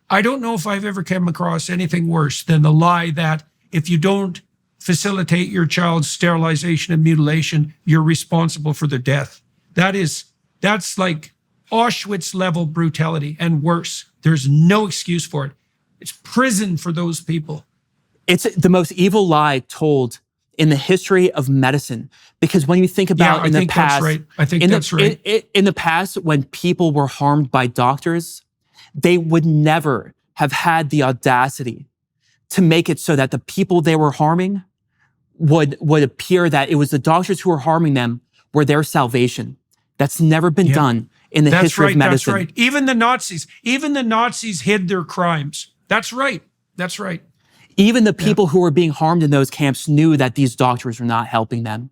I don't know if I've ever come across anything worse than the lie that if you don't facilitate your child's sterilization and mutilation, you're responsible for their death. That's like Auschwitz level brutality and worse. There's no excuse for it. It's prison for those people. It's the most evil lie told in the history of medicine. Because when you think about in the past, in the past, when people were harmed by doctors, they would never have had the audacity to make it so that the people they were harming would appear that it was the doctors who were harming them were their salvation. That's never been done in the history of medicine. That's right. Even the Nazis hid their crimes. That's right. Even the people who were being harmed in those camps knew that these doctors were not helping them.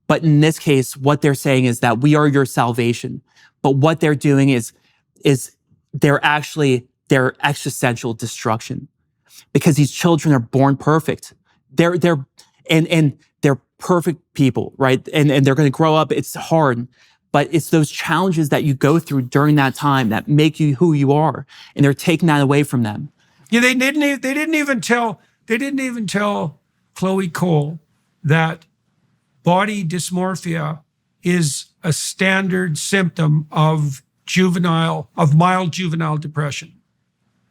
But in this case, what they're saying is that we are your salvation. But what they're doing is they're actually their existential destruction, because these children are born perfect. They're perfect people, right? And they're going to grow up. It's hard, but it's those challenges that you go through during that time that make you who you are, and they're taking that away from them. Yeah, they didn't even tell Chloe Cole that body dysmorphia is a standard symptom of mild juvenile depression.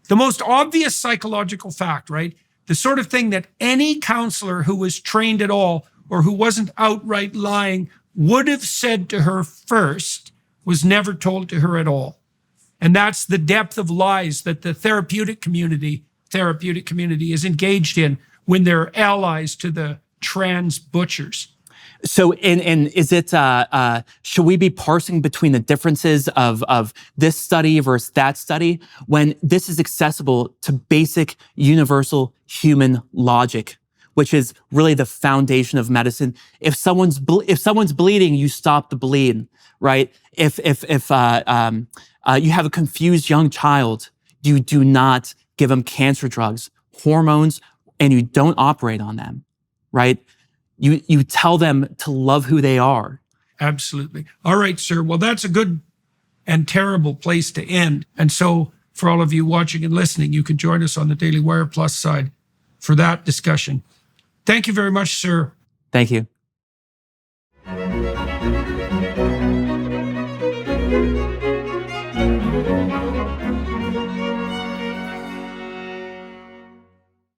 The most obvious psychological fact, right? The sort of thing that any counselor who was trained at all or who wasn't outright lying would have said to her first was never told to her at all. And that's the depth of lies that the therapeutic community is engaged in when they're allies to the trans butchers. So, and is it, should we be parsing between the differences of this study versus that study when this is accessible to basic universal human logic, which is really the foundation of medicine? If someone's bleeding, you stop the bleed, right? If you have a confused young child, you do not give them cancer drugs, hormones, and you don't operate on them, right? You tell them to love who they are. Absolutely. All right, sir. Well, that's a good and terrible place to end. And so for all of you watching and listening, you can join us on the Daily Wire Plus side for that discussion. Thank you very much, sir. Thank you.